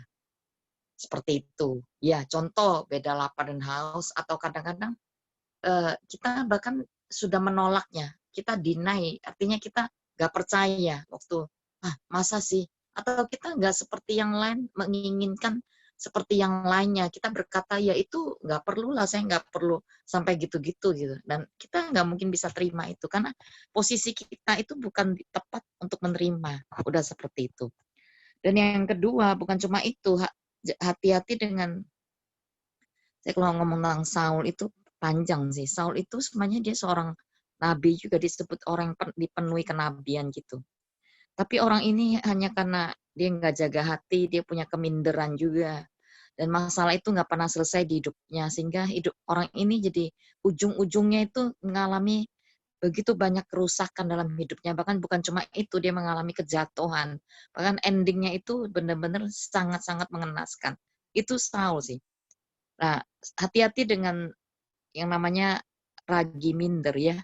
Seperti itu. Ya, contoh beda lapar dan haus atau kadang-kadang kita bahkan sudah menolaknya. Kita deny, artinya kita nggak percaya waktu, masa sih? Atau kita nggak seperti yang lain menginginkan seperti yang lainnya. Kita berkata, ya itu nggak perlu lah, saya nggak perlu sampai gitu-gitu gitu. Dan kita nggak mungkin bisa terima itu karena posisi kita itu bukan tepat untuk menerima. Udah seperti itu. Dan yang kedua bukan cuma itu, hati-hati dengan, saya kalau ngomong tentang Saul itu panjang sih. Saul itu sebenarnya dia seorang nabi juga disebut orang yang dipenuhi kenabian gitu. Tapi orang ini hanya karena dia nggak jaga hati, dia punya keminderan juga. Dan masalah itu nggak pernah selesai di hidupnya. Sehingga hidup orang ini jadi ujung-ujungnya itu mengalami begitu banyak kerusakan dalam hidupnya. Bahkan bukan cuma itu, dia mengalami kejatuhan. Bahkan endingnya itu benar-benar sangat-sangat mengenaskan. Itu Saul sih. Nah, hati-hati dengan yang namanya ragi minder ya.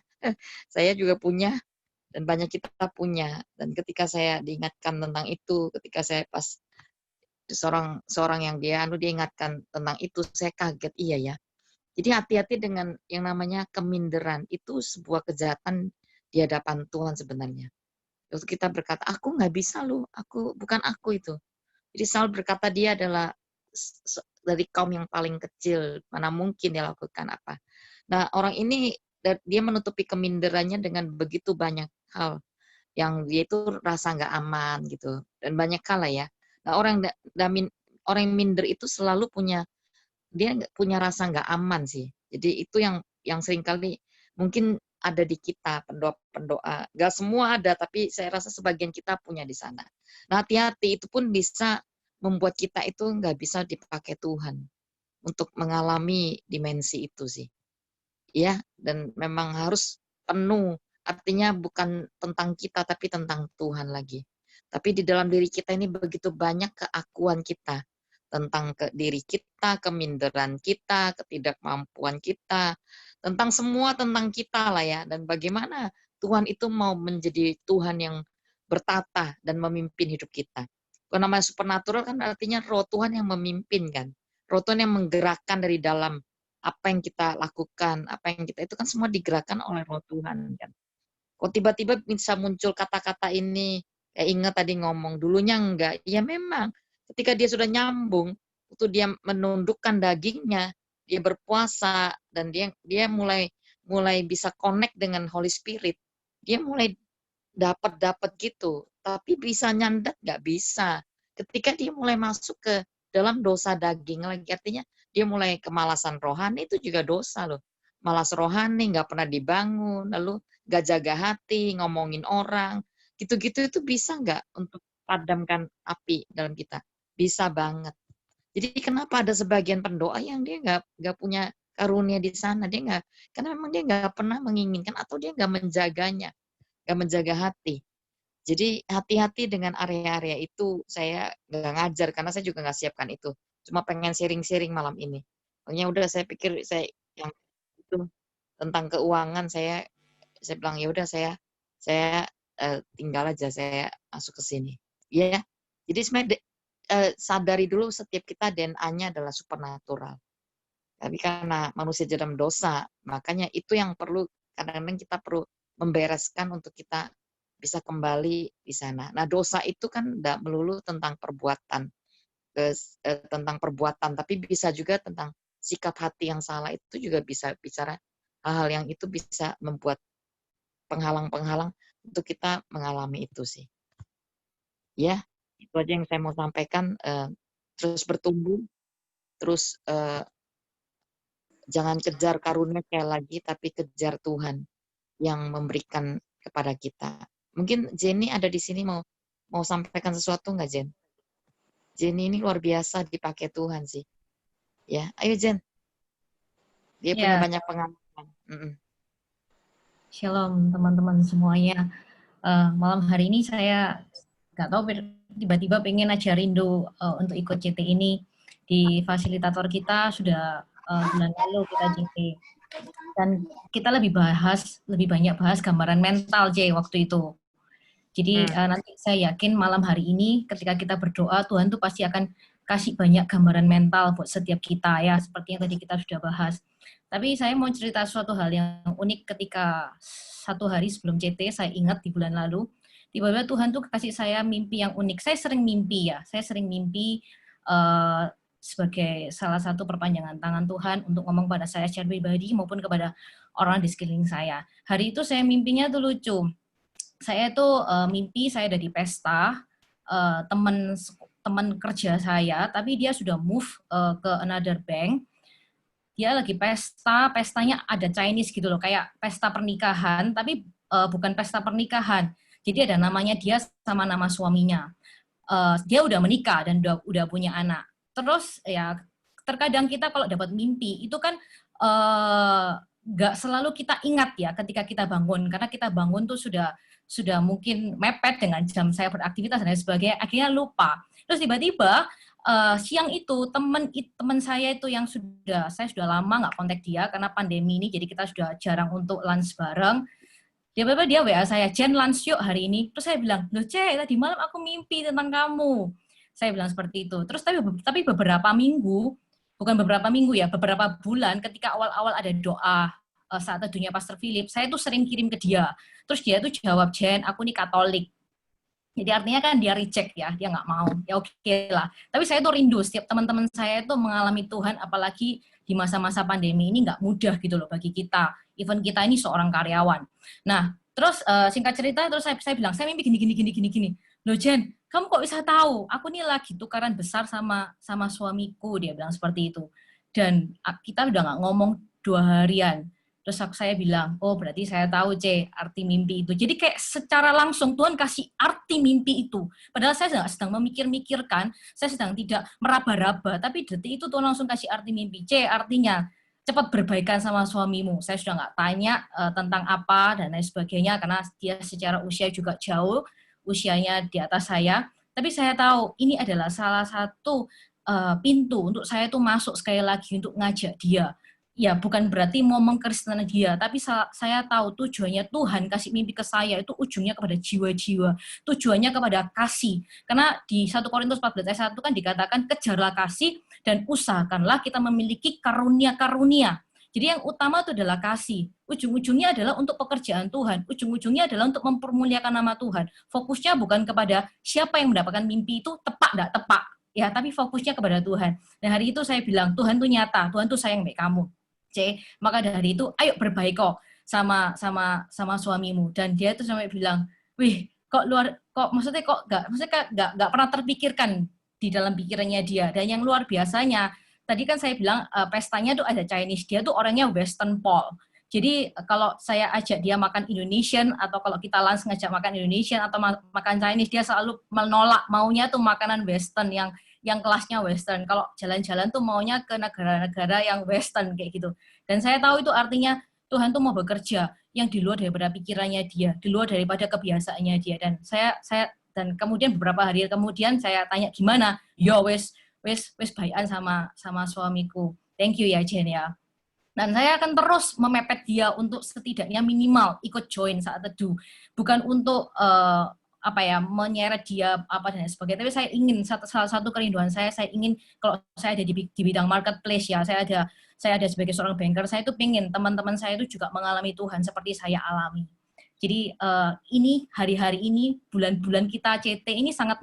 Saya juga punya dan banyak kita punya. Dan ketika saya diingatkan tentang itu, ketika saya pas seorang yang dia ingatkan tentang itu, saya kaget, iya ya. Jadi hati-hati dengan yang namanya keminderan. Itu sebuah kejahatan di hadapan Tuhan sebenarnya. Waktu kita berkata, aku nggak bisa loh, bukan aku itu. Jadi Saul berkata dia adalah dari kaum yang paling kecil, mana mungkin dia lakukan apa. Nah, orang ini dia menutupi keminderannya dengan begitu banyak hal yang dia itu rasa nggak aman gitu, dan banyak hal lah ya. Nah, orang yang minder itu selalu dia punya rasa nggak aman sih. Jadi itu yang seringkali mungkin ada di kita pendoa. Nggak semua ada, tapi saya rasa sebagian kita punya di sana. Nah, hati-hati, itu pun bisa membuat kita itu nggak bisa dipakai Tuhan untuk mengalami dimensi itu sih. Ya, dan memang harus penuh. Artinya bukan tentang kita, tapi tentang Tuhan lagi. Tapi di dalam diri kita ini begitu banyak keakuan kita tentang diri kita, keminderan kita, ketidakmampuan kita, tentang semua tentang kita lah ya. Dan bagaimana Tuhan itu mau menjadi Tuhan yang bertata dan memimpin hidup kita. Kalau namanya supernatural kan artinya roh Tuhan yang memimpin kan. Roh Tuhan yang menggerakkan dari dalam apa yang kita lakukan, apa yang kita itu kan semua digerakkan oleh roh Tuhan kan. Kok tiba-tiba bisa muncul kata-kata ini, kayak ingat tadi ngomong, dulunya enggak. Ya memang, ketika dia sudah nyambung, itu dia menundukkan dagingnya, dia berpuasa, dan dia mulai bisa connect dengan Holy Spirit. Dia mulai dapat gitu, tapi bisa nyandat nggak bisa. Ketika dia mulai masuk ke dalam dosa daging lagi, artinya dia mulai kemalasan rohani, itu juga dosa loh. Malas rohani, nggak pernah dibangun, lalu nggak jaga hati, ngomongin orang, gitu-gitu itu bisa nggak untuk padamkan api dalam kita? Bisa banget. Jadi kenapa ada sebagian pendoa yang dia nggak punya karunia di sana, dia nggak, karena memang dia nggak pernah menginginkan atau dia nggak menjaganya, nggak menjaga hati. Jadi hati-hati dengan area-area itu. Saya nggak ngajar karena saya juga nggak siapkan itu. Cuma pengen sharing-sharing malam ini. Makanya udah saya pikir saya yang itu tentang keuangan saya bilang ya udah saya tinggal aja saya masuk ke sini. Ya. Jadi sebenarnya sadari dulu setiap kita DNA-nya adalah supernatural. Tapi karena manusia dalam dosa, makanya itu yang perlu kadang-kadang kita perlu membereskan untuk kita bisa kembali di sana. Nah, dosa itu kan tidak melulu tentang perbuatan, tapi bisa juga tentang sikap hati yang salah. Itu juga bisa bicara hal-hal yang itu bisa membuat penghalang-penghalang untuk kita mengalami itu sih. Ya, itu aja yang saya mau sampaikan. Terus bertumbuh, terus jangan kejar karunia sekali lagi, tapi kejar Tuhan yang memberikan kepada kita. Mungkin Jenny ada di sini mau sampaikan sesuatu nggak, Jen? Jenny ini luar biasa dipakai Tuhan sih. Ya, ayo Jen. Dia punya banyak pengalaman. Shalom teman-teman semuanya. Malam hari ini saya nggak tahu tiba-tiba pengen aja rindu untuk ikut CT ini. Di fasilitator kita sudah bulan lalu kita CT. Dan kita lebih banyak bahas gambaran mental waktu itu. Jadi nanti saya yakin malam hari ini ketika kita berdoa, Tuhan tuh pasti akan kasih banyak gambaran mental buat setiap kita ya, seperti yang tadi kita sudah bahas. Tapi saya mau cerita suatu hal yang unik ketika satu hari sebelum CT, saya ingat di bulan lalu, tiba-tiba Tuhan tuh kasih saya mimpi yang unik. Saya sering mimpi sebagai salah satu perpanjangan tangan Tuhan untuk ngomong pada saya secara pribadi maupun kepada orang di sekeliling saya. Hari itu saya mimpinya tuh lucu. Saya tuh mimpi saya ada di pesta, teman kerja saya, tapi dia sudah move ke another bank. Dia lagi pestanya ada Chinese gitu loh, kayak pesta pernikahan, tapi bukan pesta pernikahan. Jadi ada namanya dia sama nama suaminya. Dia udah menikah dan udah punya anak. Terus ya terkadang kita kalau dapat mimpi itu kan nggak selalu kita ingat ya ketika kita bangun, karena kita bangun tuh sudah mungkin mepet dengan jam saya beraktivitas dan sebagainya, akhirnya lupa. Terus tiba-tiba siang itu teman saya itu yang saya sudah lama nggak kontak dia karena pandemi ini, jadi kita sudah jarang untuk lunch bareng. Dia WA saya, Jen lunch yuk hari ini. Terus saya bilang, loh Cek, tadi malam aku mimpi tentang kamu. Saya bilang seperti itu. Terus tapi beberapa bulan ketika awal-awal ada doa saat teduhnya Pastor Philip, saya tuh sering kirim ke dia. Terus dia tuh jawab, Jen, aku nih Katolik. Jadi artinya kan dia reject ya, dia nggak mau. Ya oke lah. Tapi saya tuh rindu setiap teman-teman saya itu mengalami Tuhan, apalagi di masa-masa pandemi ini nggak mudah gitu loh bagi kita. Even kita ini seorang karyawan. Nah, terus singkat cerita, terus saya bilang, saya mimpi gini. Loh Jen, kamu kok bisa tahu? Aku nih lagi tukaran besar sama suamiku, dia bilang seperti itu. Dan kita udah nggak ngomong 2 harian. Terus saya bilang, oh berarti saya tahu arti mimpi itu. Jadi kayak secara langsung Tuhan kasih arti mimpi itu. Padahal saya sedang memikir-mikirkan, saya sedang tidak meraba-raba, tapi detik itu Tuhan langsung kasih arti mimpi. Artinya cepat berbaikan sama suamimu. Saya sudah nggak tanya tentang apa dan lain sebagainya, karena dia secara usia juga jauh, usianya di atas saya. Tapi saya tahu ini adalah salah satu pintu untuk saya tuh masuk sekali lagi untuk ngajak dia. Ya bukan berarti mau mengkristenan dia, tapi saya tahu tujuannya Tuhan kasih mimpi ke saya itu ujungnya kepada jiwa-jiwa, tujuannya kepada kasih. Karena di 1 Korintus 14 ayat 1 kan dikatakan kejarlah kasih dan usahakanlah kita memiliki karunia-karunia. Jadi yang utama itu adalah kasih. Ujung-ujungnya adalah untuk pekerjaan Tuhan. Ujung-ujungnya adalah untuk mempermuliakan nama Tuhan. Fokusnya bukan kepada siapa yang mendapatkan mimpi itu tepat enggak tepat. Ya, tapi fokusnya kepada Tuhan. Dan hari itu saya bilang, Tuhan tuh nyata, Tuhan tuh sayang baik kamu. Maka dari itu ayo berbaik kok sama suamimu. Dan dia tuh sampai bilang, wih kok maksudnya nggak pernah terpikirkan di dalam pikirannya dia. Dan yang luar biasanya tadi kan saya bilang pestanya tuh ada Chinese, dia tuh orangnya Western Pol. Jadi kalau saya ajak dia makan Indonesian atau kalau kita langsung ngajak makan Indonesian atau makan Chinese, dia selalu menolak, maunya tuh makanan Western yang kelasnya Western. Kalau jalan-jalan tuh maunya ke negara-negara yang Western kayak gitu. Dan saya tahu itu artinya Tuhan tuh mau bekerja yang di luar daripada pikirannya dia, di luar daripada kebiasaannya dia. Dan dan kemudian beberapa hari kemudian saya tanya gimana? Yo wes baikan sama suamiku. Thank you ya Jen ya. Dan saya akan terus memepet dia untuk setidaknya minimal ikut join saat teduh. Bukan untuk menyeret dia apa dan sebagainya. Tapi saya ingin salah satu kerinduan saya ingin kalau saya ada di bidang marketplace ya, saya ada sebagai seorang banker, saya itu ingin teman-teman saya itu juga mengalami Tuhan seperti saya alami. Jadi ini hari-hari ini bulan-bulan kita CT ini sangat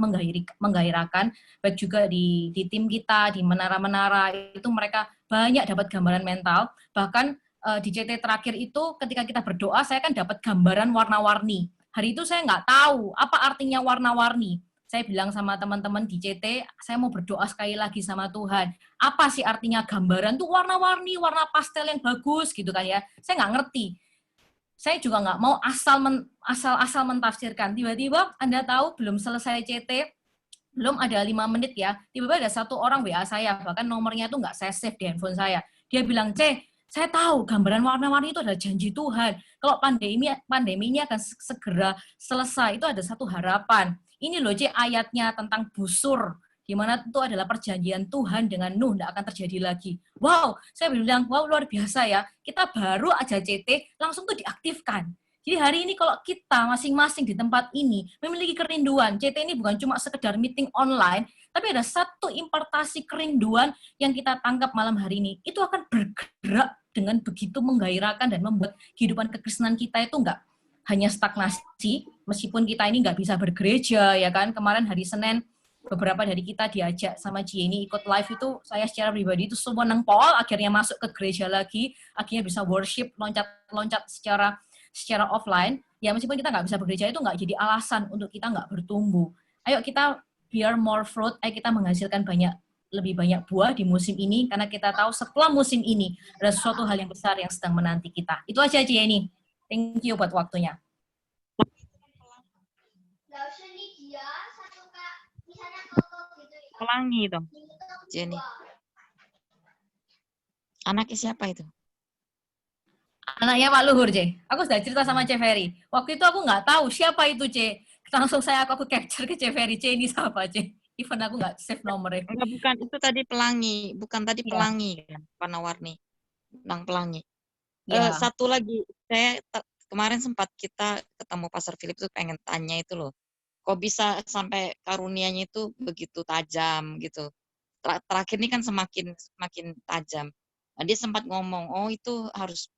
menggairahkan, baik juga di tim kita di menara-menara itu mereka banyak dapat gambaran mental. Bahkan di CT terakhir itu ketika kita berdoa saya kan dapat gambaran warna-warni. Hari itu saya nggak tahu apa artinya warna-warni. Saya bilang sama teman-teman di CT, saya mau berdoa sekali lagi sama Tuhan. Apa sih artinya gambaran tuh warna-warni, warna pastel yang bagus gitu kan ya. Saya nggak ngerti. Saya juga nggak mau asal mentafsirkan. Tiba-tiba Anda tahu belum selesai CT, belum ada 5 menit ya, tiba-tiba ada satu orang WA saya, bahkan nomornya itu nggak saya save di handphone saya. Dia bilang, saya tahu gambaran warna-warni itu adalah janji Tuhan. Kalau pandemi ini akan segera selesai, itu ada satu harapan. Ini loh ayatnya tentang busur, di mana itu adalah perjanjian Tuhan dengan Nuh, tidak akan terjadi lagi. Wow, saya bilang, wow luar biasa ya, kita baru aja CT, langsung tuh diaktifkan. Jadi hari ini kalau kita masing-masing di tempat ini memiliki kerinduan, CT ini bukan cuma sekedar meeting online, tapi ada satu impartasi kerinduan yang kita tangkap malam hari ini. Itu akan bergerak dengan begitu menggairahkan dan membuat kehidupan kekristenan kita itu enggak hanya stagnasi, meskipun kita ini nggak bisa bergereja, ya kan. Kemarin hari Senin, beberapa dari kita diajak sama Jenny ikut live itu, saya secara pribadi itu semua nengpol, akhirnya masuk ke gereja lagi, akhirnya bisa worship, loncat-loncat secara offline. Ya meskipun kita nggak bisa bekerja itu nggak jadi alasan untuk kita nggak bertumbuh. Ayo kita bear more fruit, ayo kita menghasilkan lebih banyak buah di musim ini, karena kita tahu setelah musim ini ada sesuatu hal yang besar yang sedang menanti kita. Itu aja Jenny. Thank you buat waktunya. Pelangi dong, Jenny. Anaknya siapa itu? Anaknya Pak Luhur, C. Aku sudah cerita sama C. Ferry. Waktu itu aku nggak tahu siapa itu, C. Langsung aku capture ke C. Ferry. C ini siapa, C? Even aku nggak save nomornya. Enggak, bukan. Itu tadi pelangi. Bukan tadi pelangi. Kan? Warna-warni. Tentang pelangi. Ya. Satu lagi. Saya kemarin sempat kita ketemu Pastor Philip itu pengen tanya itu loh. Kok bisa sampai karunianya itu begitu tajam gitu. Terakhir ini kan semakin tajam. Nah, dia sempat ngomong, oh itu harus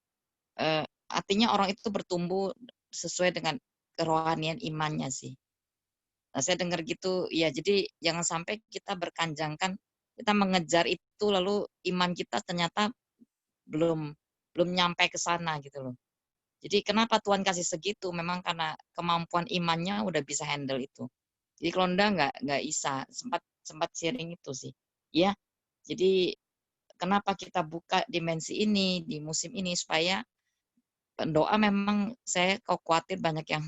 artinya orang itu bertumbuh sesuai dengan kerohanian imannya sih. Nah, saya dengar gitu, ya jadi jangan sampai kita berkanjangkan, kita mengejar itu lalu iman kita ternyata belum nyampe ke sana gitu loh. Jadi kenapa Tuhan kasih segitu? Memang karena kemampuan imannya udah bisa handle itu. Jadi kalau enggak bisa. Sempat sharing itu sih. Ya. Jadi kenapa kita buka dimensi ini di musim ini supaya doa memang saya khawatir banyak yang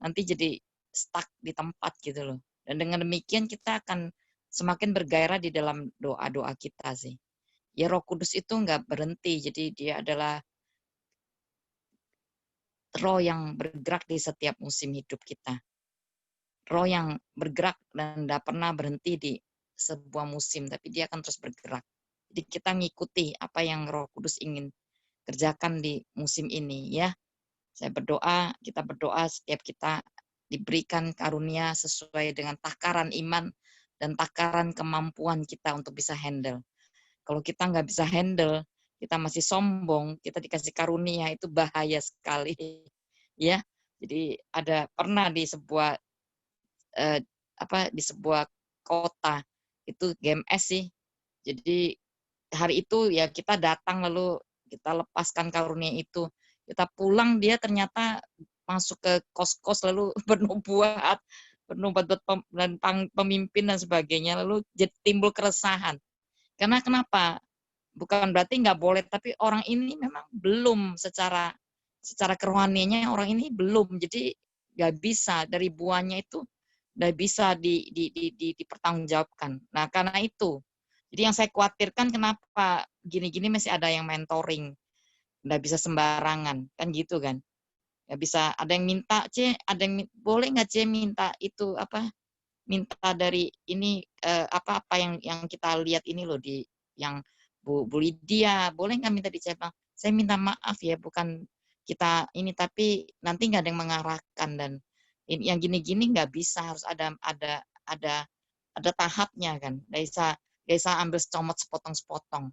nanti jadi stuck di tempat gitu loh. Dan dengan demikian kita akan semakin bergairah di dalam doa-doa kita sih. Ya Roh Kudus itu enggak berhenti. Jadi dia adalah roh yang bergerak di setiap musim hidup kita. Roh yang bergerak dan tidak pernah berhenti di sebuah musim, tapi dia akan terus bergerak. Jadi kita ngikuti apa yang Roh Kudus ingin kerjakan di musim ini ya. Saya berdoa, kita berdoa setiap kita diberikan karunia sesuai dengan takaran iman dan takaran kemampuan kita untuk bisa handle. Kalau kita nggak bisa handle, kita masih sombong, kita dikasih karunia, itu bahaya sekali. Ya, jadi pernah di sebuah di sebuah kota itu GMS sih. Jadi hari itu ya kita datang lalu kita lepaskan karunia itu. Kita pulang dia ternyata masuk ke kos-kos lalu bernubuat dan pemimpin dan sebagainya, lalu jadi timbul keresahan. Karena kenapa? Bukan berarti nggak boleh, tapi orang ini memang belum secara kerohaniannya orang ini belum, jadi nggak bisa dari buahnya itu nggak bisa dipertanggungjawabkan. Nah karena itu, jadi yang saya khawatirkan kenapa gini-gini masih ada yang mentoring, nggak bisa sembarangan kan gitu kan? Nggak bisa, ada yang minta ada yang boleh nggak minta itu minta dari ini apa yang kita lihat ini loh di yang Bu Lydia, boleh nggak minta dicek Bang? Saya minta maaf ya, bukan kita ini, tapi nanti nggak ada yang mengarahkan, dan ini yang gini-gini nggak bisa, harus ada tahapnya kan. Nggak bisa ambil comot sepotong-sepotong.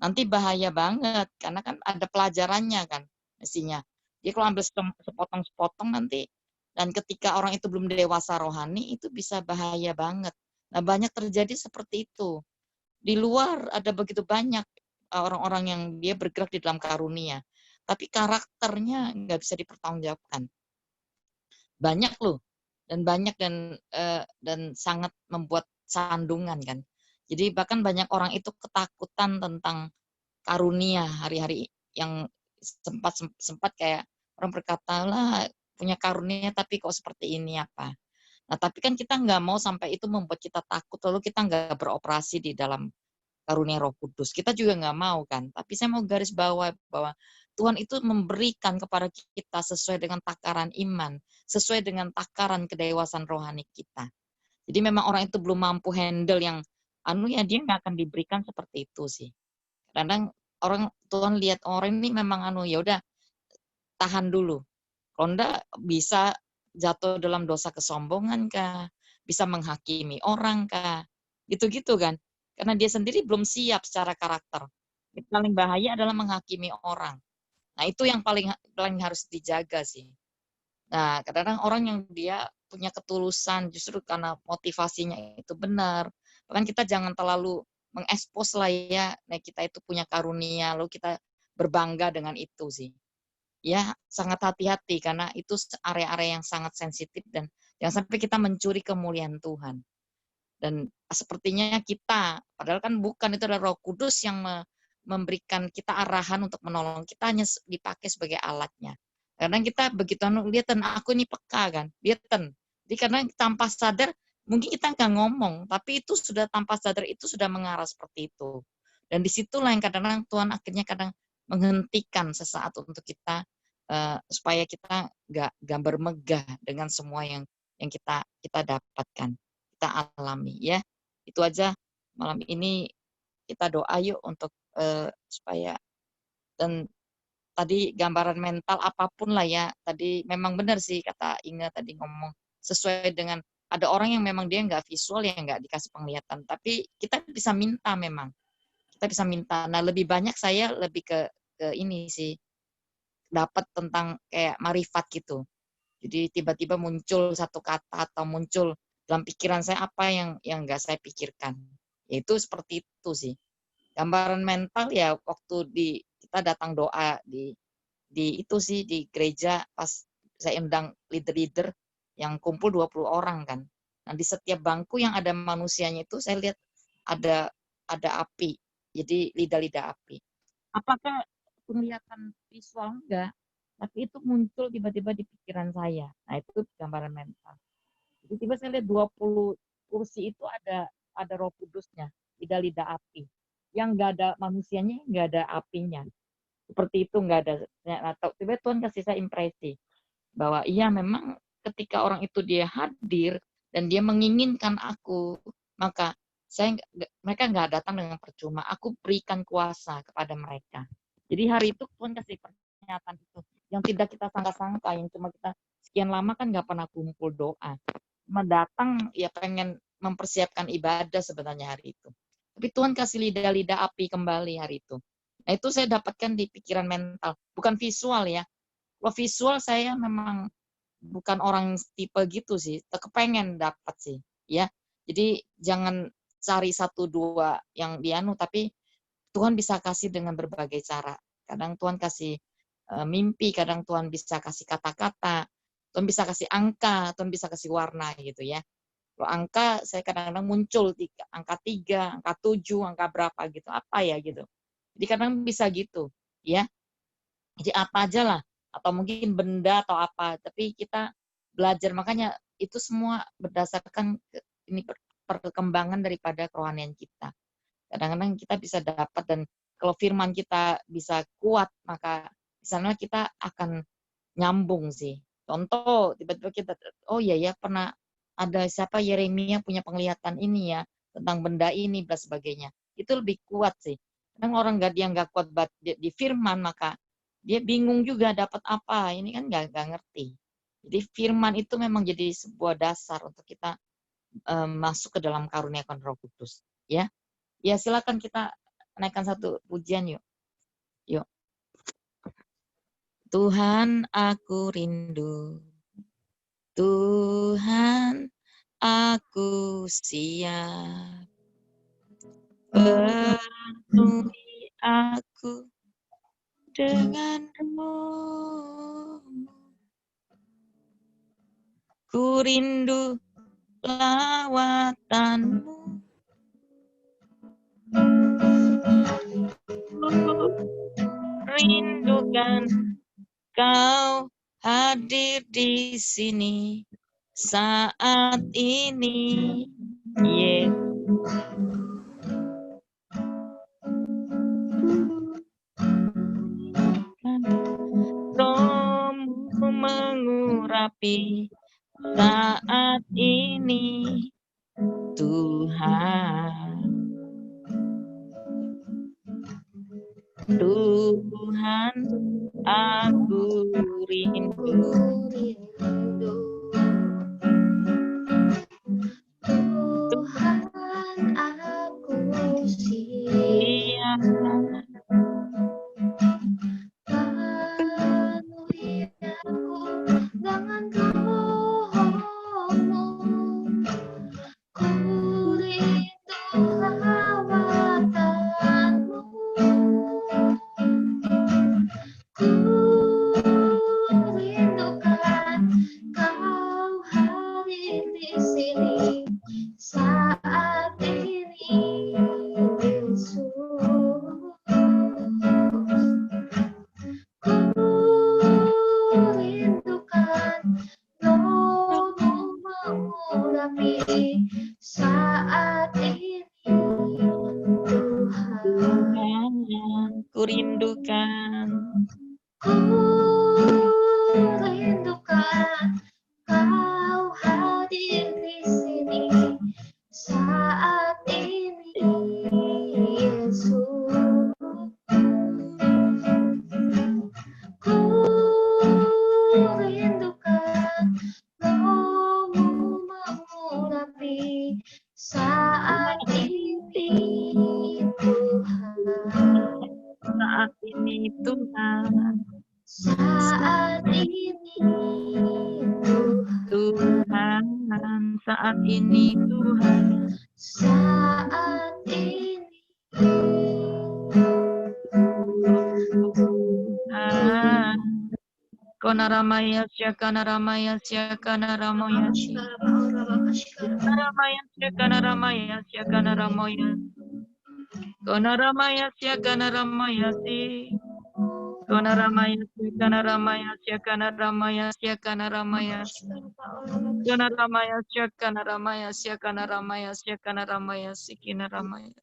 Nanti bahaya banget, karena kan ada pelajarannya kan mestinya. Jadi kalau ambil sepotong-sepotong nanti, dan ketika orang itu belum dewasa rohani, itu bisa bahaya banget. Nah, banyak terjadi seperti itu. Di luar ada begitu banyak orang-orang yang dia bergerak di dalam karunia, tapi karakternya nggak bisa dipertanggungjawabkan. Banyak loh, dan sangat membuat sandungan kan. Jadi bahkan banyak orang itu ketakutan tentang karunia hari-hari yang sempat kayak orang berkata lah punya karunia tapi kok seperti ini apa. Nah tapi kan kita nggak mau sampai itu membuat kita takut lalu kita nggak beroperasi di dalam karunia Roh Kudus. Kita juga nggak mau kan. Tapi saya mau garis bawah bahwa Tuhan itu memberikan kepada kita sesuai dengan takaran iman, sesuai dengan takaran kedewasaan rohani kita. Jadi memang orang itu belum mampu handle yang ya dia nggak akan diberikan seperti itu sih. Kadang orang Tuhan lihat orang ini memang ya udah tahan dulu. Kalau enggak bisa jatuh dalam dosa kesombongan kah, bisa menghakimi orang kah, gitu-gitu kan. Karena dia sendiri belum siap secara karakter. Yang paling bahaya adalah menghakimi orang. Nah, itu yang paling harus dijaga sih. Nah, kadang-kadang orang yang dia punya ketulusan justru karena motivasinya itu benar. Bahkan kita jangan terlalu mengekspos lah ya, nah kita itu punya karunia, lalu kita berbangga dengan itu sih. Ya, sangat hati-hati karena itu area-area yang sangat sensitif dan jangan sampai kita mencuri kemuliaan Tuhan. Dan sepertinya kita, padahal kan bukan, itu adalah Roh Kudus yang memberikan kita arahan untuk menolong. Kita hanya dipakai sebagai alatnya. Kadang kita begitu lihat, aku ini peka kan, lihat. Jadi karena tanpa sadar, mungkin kita nggak ngomong, tapi itu sudah tanpa sadar itu sudah mengarah seperti itu. Dan disitulah yang kadang-kadang Tuhan akhirnya kadang menghentikan sesaat untuk kita supaya kita nggak bermegah dengan semua yang kita dapatkan, kita alami ya. Itu aja malam ini, kita doa yuk untuk supaya, dan tadi gambaran mental apapun lah ya, tadi memang benar sih kata Inge tadi ngomong, sesuai dengan ada orang yang memang dia nggak visual, ya nggak dikasih penglihatan, tapi kita bisa minta, memang kita bisa minta. Nah lebih banyak saya lebih ke ini sih, dapat tentang kayak marifat gitu. Jadi tiba-tiba muncul satu kata atau muncul dalam pikiran saya apa yang nggak saya pikirkan. Yaitu seperti itu sih. Gambaran mental ya waktu kita datang doa di itu sih di gereja, pas saya undang leader-leader yang kumpul 20 orang kan. Nah di setiap bangku yang ada manusianya itu saya lihat ada api. Jadi lidah-lidah api. Apakah penglihatan visual? Enggak, tapi itu muncul tiba-tiba di pikiran saya. Nah itu gambaran mental. Jadi tiba saya lihat 20 kursi itu ada Roh Kudusnya, lidah-lidah api. Yang enggak ada manusianya, enggak ada apinya. Seperti itu, enggak ada. Atau tiba Tuhan kasih saya impresi bahwa iya memang ketika orang itu dia hadir dan dia menginginkan aku, maka mereka enggak datang dengan percuma. Aku berikan kuasa kepada mereka. Jadi hari itu Tuhan kasih pernyataan itu yang tidak kita sangka-sangka, yang cuma kita sekian lama kan nggak pernah kumpul doa, cuma datang ya pengen mempersiapkan ibadah sebenarnya hari itu. Tapi Tuhan kasih lidah-lidah api kembali hari itu. Nah itu saya dapatkan di pikiran mental, bukan visual ya. Kalau visual saya memang bukan orang tipe gitu sih, kepengen dapat sih, ya. Jadi jangan cari 1-2 yang dianu, tapi Tuhan bisa kasih dengan berbagai cara. Kadang Tuhan kasih mimpi, kadang Tuhan bisa kasih kata-kata, Tuhan bisa kasih angka, Tuhan bisa kasih warna gitu ya. Kalau angka, saya kadang-kadang muncul angka 3, angka 7, angka berapa gitu, apa ya gitu. Jadi kadang bisa gitu, ya. Jadi apa aja lah, atau mungkin benda atau apa, tapi kita belajar, makanya itu semua berdasarkan ini perkembangan daripada kerohanian kita. Kadang-kadang kita bisa dapat, dan kalau firman kita bisa kuat, maka di sana kita akan nyambung sih. Contoh, tiba-tiba kita, oh iya ya pernah ada siapa, Yeremia punya penglihatan ini ya, tentang benda ini, dan sebagainya. Itu lebih kuat sih. Kadang orang dia nggak kuat di firman, maka dia bingung juga dapat apa. Ini kan nggak ngerti. Jadi firman itu memang jadi sebuah dasar untuk kita masuk ke dalam karunia Roh Kudus. Ya, ya silakan kita naikkan satu pujian yuk. Yuk. Tuhan aku rindu, Tuhan aku siap, penuhi aku dengan roh-Mu. Ku rindu lawatan-Mu. Ku rindukan Kau hadir di sini saat ini, Yesus. Roh-Mu mengurapi saat ini, Tuhan. Tuhan, aku rindu. Tuhan, aku siap. Penuhi aku dengan roh-Mu. Ku rindu lawatan-Mu. Ku rindukan Kau hadir di sini saat ini, Yesus. Ku rindukan Roh-Mu mengurapi saat ini, Tuhan. Tuhan, ku rindukan. Ku rindukan Kau hadir di sini saat ini, Yesus. Ku rindukan Roh-Mu mengurapi saat ini, Tuhan. Saat ini Tuhan, Saat ini Tuhan, saat ini Tuhan, saat ini Tuhan. Konaramaya syakanaramaya syakanaramaya Konaramaya syakanaramaya syakanaramaya Konaramaya syakanaramaya si Konaramaya syakanaramaya syakanaramaya syakanaramaya Konaramaya syakanaramaya syakanaramaya syakanaramaya sikinaramaya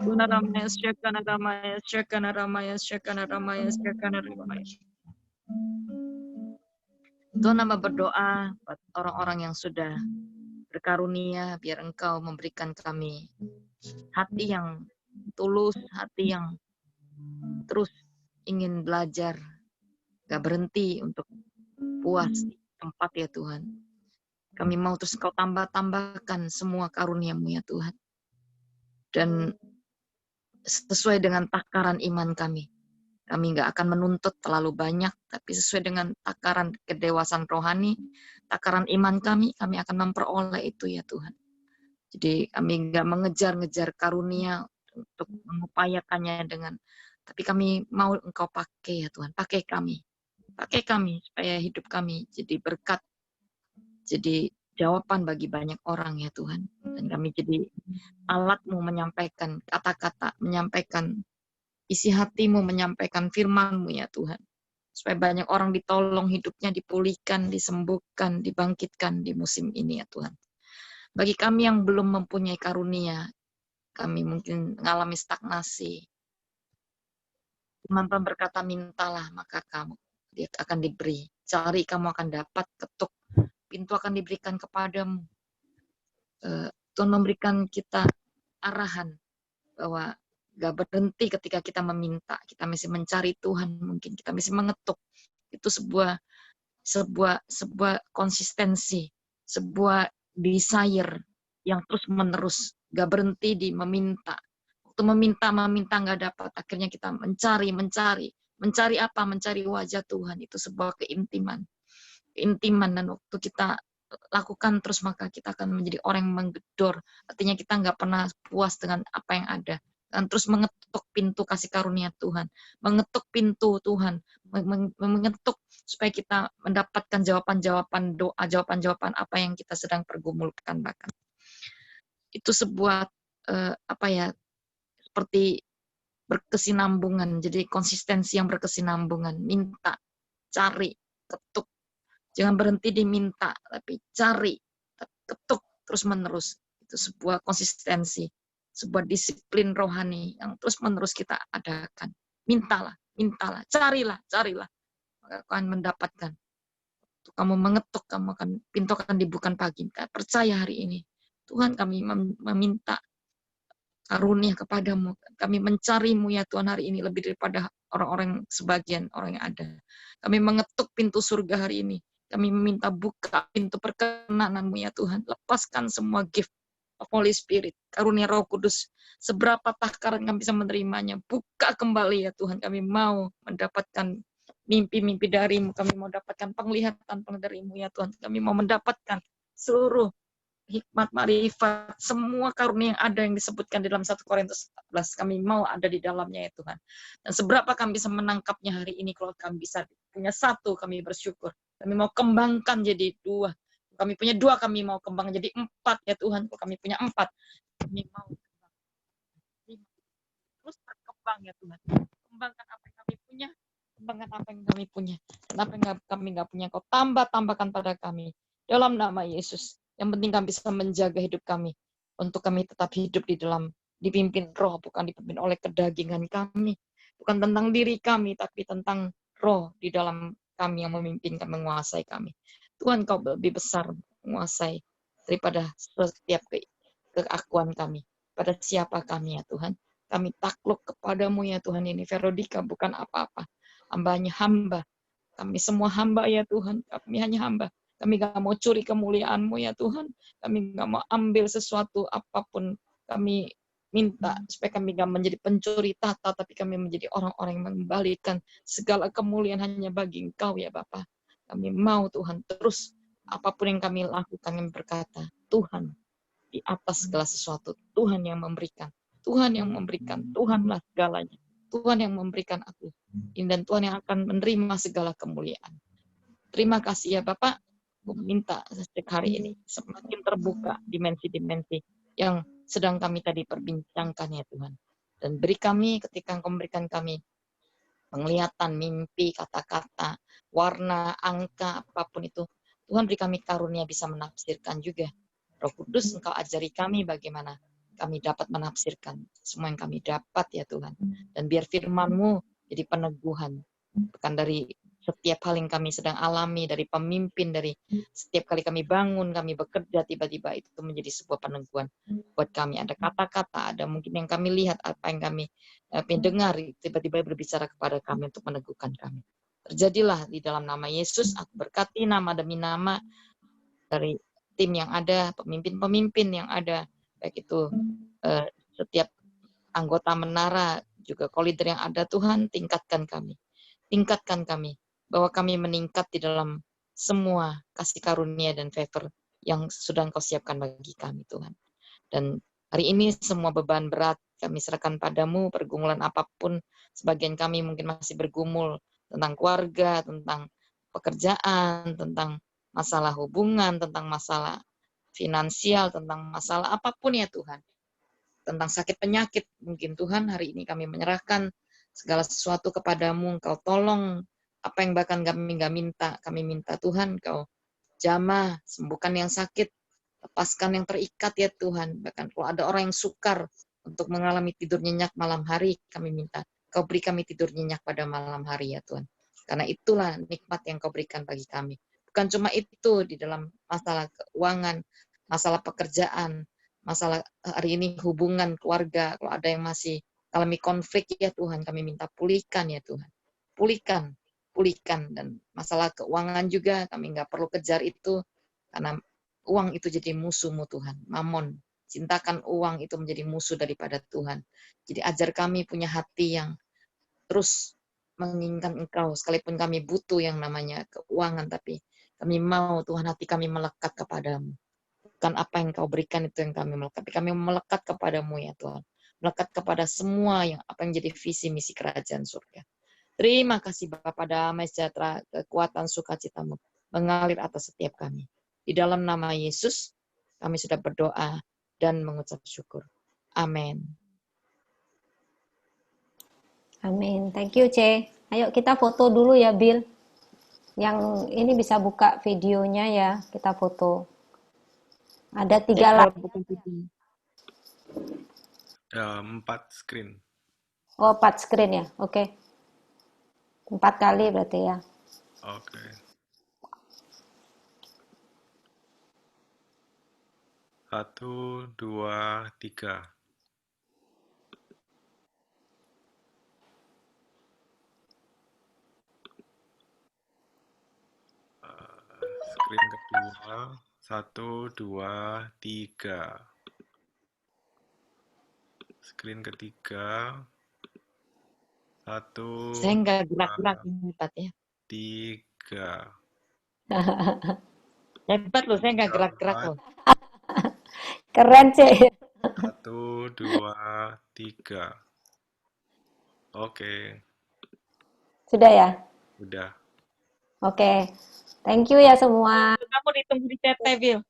Konaramaya syakanaramaya syakanaramaya syakanaramaya syakanaramaya. Tuhan, hamba berdoa buat orang-orang yang sudah berkarunia, biar Engkau memberikan kami hati yang tulus, hati yang terus ingin belajar, gak berhenti untuk puas di tempat ya Tuhan. Kami mau terus Engkau tambahkan semua karunia-Mu ya Tuhan. Dan sesuai dengan takaran iman kami. Kami nggak akan menuntut terlalu banyak, tapi sesuai dengan takaran kedewasaan rohani, takaran iman kami akan memperoleh itu ya Tuhan. Jadi kami nggak mengejar-ngejar karunia untuk mengupayakannya tapi kami mau Engkau pakai ya Tuhan, pakai kami supaya hidup kami jadi berkat, jadi jawaban bagi banyak orang ya Tuhan. Dan kami jadi alat-Mu menyampaikan kata-kata, menyampaikan isi hati-Mu, menyampaikan firman-Mu ya Tuhan. Supaya banyak orang ditolong hidupnya, dipulihkan, disembuhkan, dibangkitkan di musim ini ya Tuhan. Bagi kami yang belum mempunyai karunia, kami mungkin mengalami stagnasi. Tuhan berkata, mintalah maka kamu dia akan diberi. Cari kamu akan dapat, ketuk pintu akan diberikan kepadamu. Tuhan memberikan kita arahan bahwa Gak berhenti ketika kita meminta, kita masih mencari Tuhan, mungkin kita masih mengetuk. Itu sebuah konsistensi, sebuah desire yang terus menerus, gak berhenti di meminta. Waktu meminta nggak dapat, akhirnya kita mencari apa? Mencari wajah Tuhan. Itu sebuah keintiman, dan waktu kita lakukan terus, maka kita akan menjadi orang yang menggedor. Artinya kita nggak pernah puas dengan apa yang ada, dan terus mengetuk pintu kasih karunia Tuhan, mengetuk pintu Tuhan, mengetuk supaya kita mendapatkan jawaban-jawaban doa, jawaban-jawaban apa yang kita sedang pergumulkan. Bahkan itu sebuah seperti berkesinambungan. Jadi konsistensi yang berkesinambungan, minta, cari, ketuk. Jangan berhenti di minta, tapi cari, ketuk terus menerus. Itu sebuah konsistensi, sebuah disiplin rohani yang terus menerus kita adakan. Mintalah, carilah, maka akan mendapatkan. Kamu mengetuk, pintu akan dibuka pagi. Percaya hari ini, Tuhan, kami meminta karunia kepadamu. Kami mencarimu ya Tuhan hari ini lebih daripada orang-orang sebagian orang yang ada. Kami mengetuk pintu surga hari ini. Kami meminta buka pintu perkenananmu ya Tuhan. Lepaskan semua gift of Holy Spirit, karunia Roh Kudus. Seberapa takaran kami bisa menerimanya. Buka kembali ya Tuhan. Kami mau mendapatkan mimpi-mimpi darimu. Kami mau dapatkan penglihatan darimu ya Tuhan. Kami mau mendapatkan seluruh hikmat, marifat, semua karunia yang ada yang disebutkan di dalam 1 Korintus 14. Kami mau ada di dalamnya ya Tuhan. Dan seberapa kami bisa menangkapnya hari ini, kalau kami bisa punya 1, kami bersyukur. Kami mau kembangkan jadi 2. Kami punya 2, kami mau kembang jadi 4 ya Tuhan. Kalau kami punya 4, kami mau terus berkembang ya Tuhan. Kembangkan apa yang kami punya, kembangkan apa yang kami punya. Dan apa yang kami nggak punya, Kau tambahkan pada kami. Dalam nama Yesus. Yang penting kami bisa menjaga hidup kami. Untuk kami tetap hidup di dalam, dipimpin Roh, bukan dipimpin oleh kedagingan kami. Bukan tentang diri kami, tapi tentang Roh di dalam kami yang memimpin dan menguasai kami. Tuhan, Kau lebih besar menguasai daripada setiap keakuan kami. Pada siapa kami ya Tuhan. Kami takluk kepadamu ya Tuhan. Ini Veronica bukan apa-apa. Hambanya hamba. Kami semua hamba ya Tuhan. Kami hanya hamba. Kami gak mau curi kemuliaan-Mu ya Tuhan. Kami gak mau ambil sesuatu apapun. Kami minta supaya kami gak menjadi pencuri tahta, tapi kami menjadi orang-orang yang mengembalikan segala kemuliaan hanya bagi Engkau ya Bapa. Kami mau Tuhan terus apapun yang kami lakukan, kami berkata, Tuhan di atas segala sesuatu. Tuhan yang memberikan. Tuhan yang memberikan. Tuhanlah segalanya. Tuhan yang memberikan aku. Dan Tuhan yang akan menerima segala kemuliaan. Terima kasih ya Bapak. Minta sejak hari ini semakin terbuka dimensi-dimensi yang sedang kami tadi perbincangkan ya Tuhan. Dan beri kami ketika Engkau memberikan kami penglihatan, mimpi, kata-kata, warna, angka, apapun itu. Tuhan beri kami karunia bisa menafsirkan juga. Roh Kudus Engkau ajari kami bagaimana kami dapat menafsirkan semua yang kami dapat ya Tuhan. Dan biar firman-Mu jadi peneguhan. Bukan dari setiap hal yang kami sedang alami, dari pemimpin, dari setiap kali kami bangun, kami bekerja, tiba-tiba itu menjadi sebuah peneguhan buat kami. Ada kata-kata, ada mungkin yang kami lihat, apa yang kami dengar, tiba-tiba berbicara kepada kami untuk meneguhkan kami. Terjadilah di dalam nama Yesus, aku berkati nama demi nama dari tim yang ada, pemimpin-pemimpin yang ada, baik itu setiap anggota menara, juga koleder yang ada, Tuhan, tingkatkan kami, bahwa kami meningkat di dalam semua kasih karunia dan favor yang sudah Engkau siapkan bagi kami, Tuhan. Dan hari ini semua beban berat kami serahkan padamu, pergumulan apapun, sebagian kami mungkin masih bergumul tentang keluarga, tentang pekerjaan, tentang masalah hubungan, tentang masalah finansial, tentang masalah apapun ya Tuhan. Tentang sakit penyakit, mungkin Tuhan hari ini kami menyerahkan segala sesuatu kepadamu, Engkau tolong apa yang bahkan kami nggak minta. Kami minta Tuhan, Engkau jamah, sembuhkan yang sakit, lepaskan yang terikat ya Tuhan. Bahkan kalau ada orang yang sukar untuk mengalami tidur nyenyak malam hari, kami minta Kau beri kami tidur nyenyak pada malam hari ya Tuhan. Karena itulah nikmat yang Kau berikan bagi kami. Bukan cuma itu di dalam masalah keuangan, masalah pekerjaan, masalah hari ini hubungan keluarga, kalau ada yang masih Kami konflik ya Tuhan, kami minta pulihkan ya Tuhan. Pulihkan. Dan masalah keuangan juga kami nggak perlu kejar itu, karena uang itu jadi musuhmu Tuhan. Mamon, cintakan uang itu menjadi musuh daripada Tuhan. Jadi ajar kami punya hati yang terus menginginkan Engkau, sekalipun kami butuh yang namanya keuangan, tapi kami mau Tuhan hati kami melekat kepadamu. Bukan apa yang Kau berikan itu yang kami melekat, tapi kami melekat kepadamu ya Tuhan. Melekat kepada semua yang apa yang jadi visi misi kerajaan surga. Terima kasih Bapa, damai sejahtera, kekuatan, sukacitamu mengalir atas setiap kami. Di dalam nama Yesus, kami sudah berdoa dan mengucap syukur. Amin. Amin. Thank you, C. Ayo kita foto dulu ya, Bill. Yang ini bisa buka videonya ya, kita foto. Ada 3 Kalau layar. bukan video. 4 screen. Oh, 4 screen ya. Oke. 4 kali berarti ya. Oke. Satu, dua, tiga. Screen kedua. Satu, dua, tiga. Screen ketiga. Satu, Saya nggak gerak-gerak hebat ya. tiga. Hebat loh, saya nggak gerak-gerak loh. Keren, C. Satu, dua, tiga. Oke, Sudah ya? udah. Oke. Thank you ya semua. Kamu ditunggu di CT, Bill.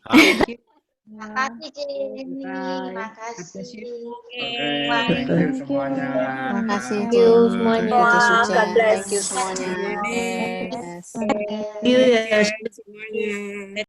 Hah? Makasih, Jenny. Makasih. Oke, thank you semuanya. Makasih Thank you semuanya. God bless. Thank you semuanya. Jenny. Yes. Thank you ya semuanya.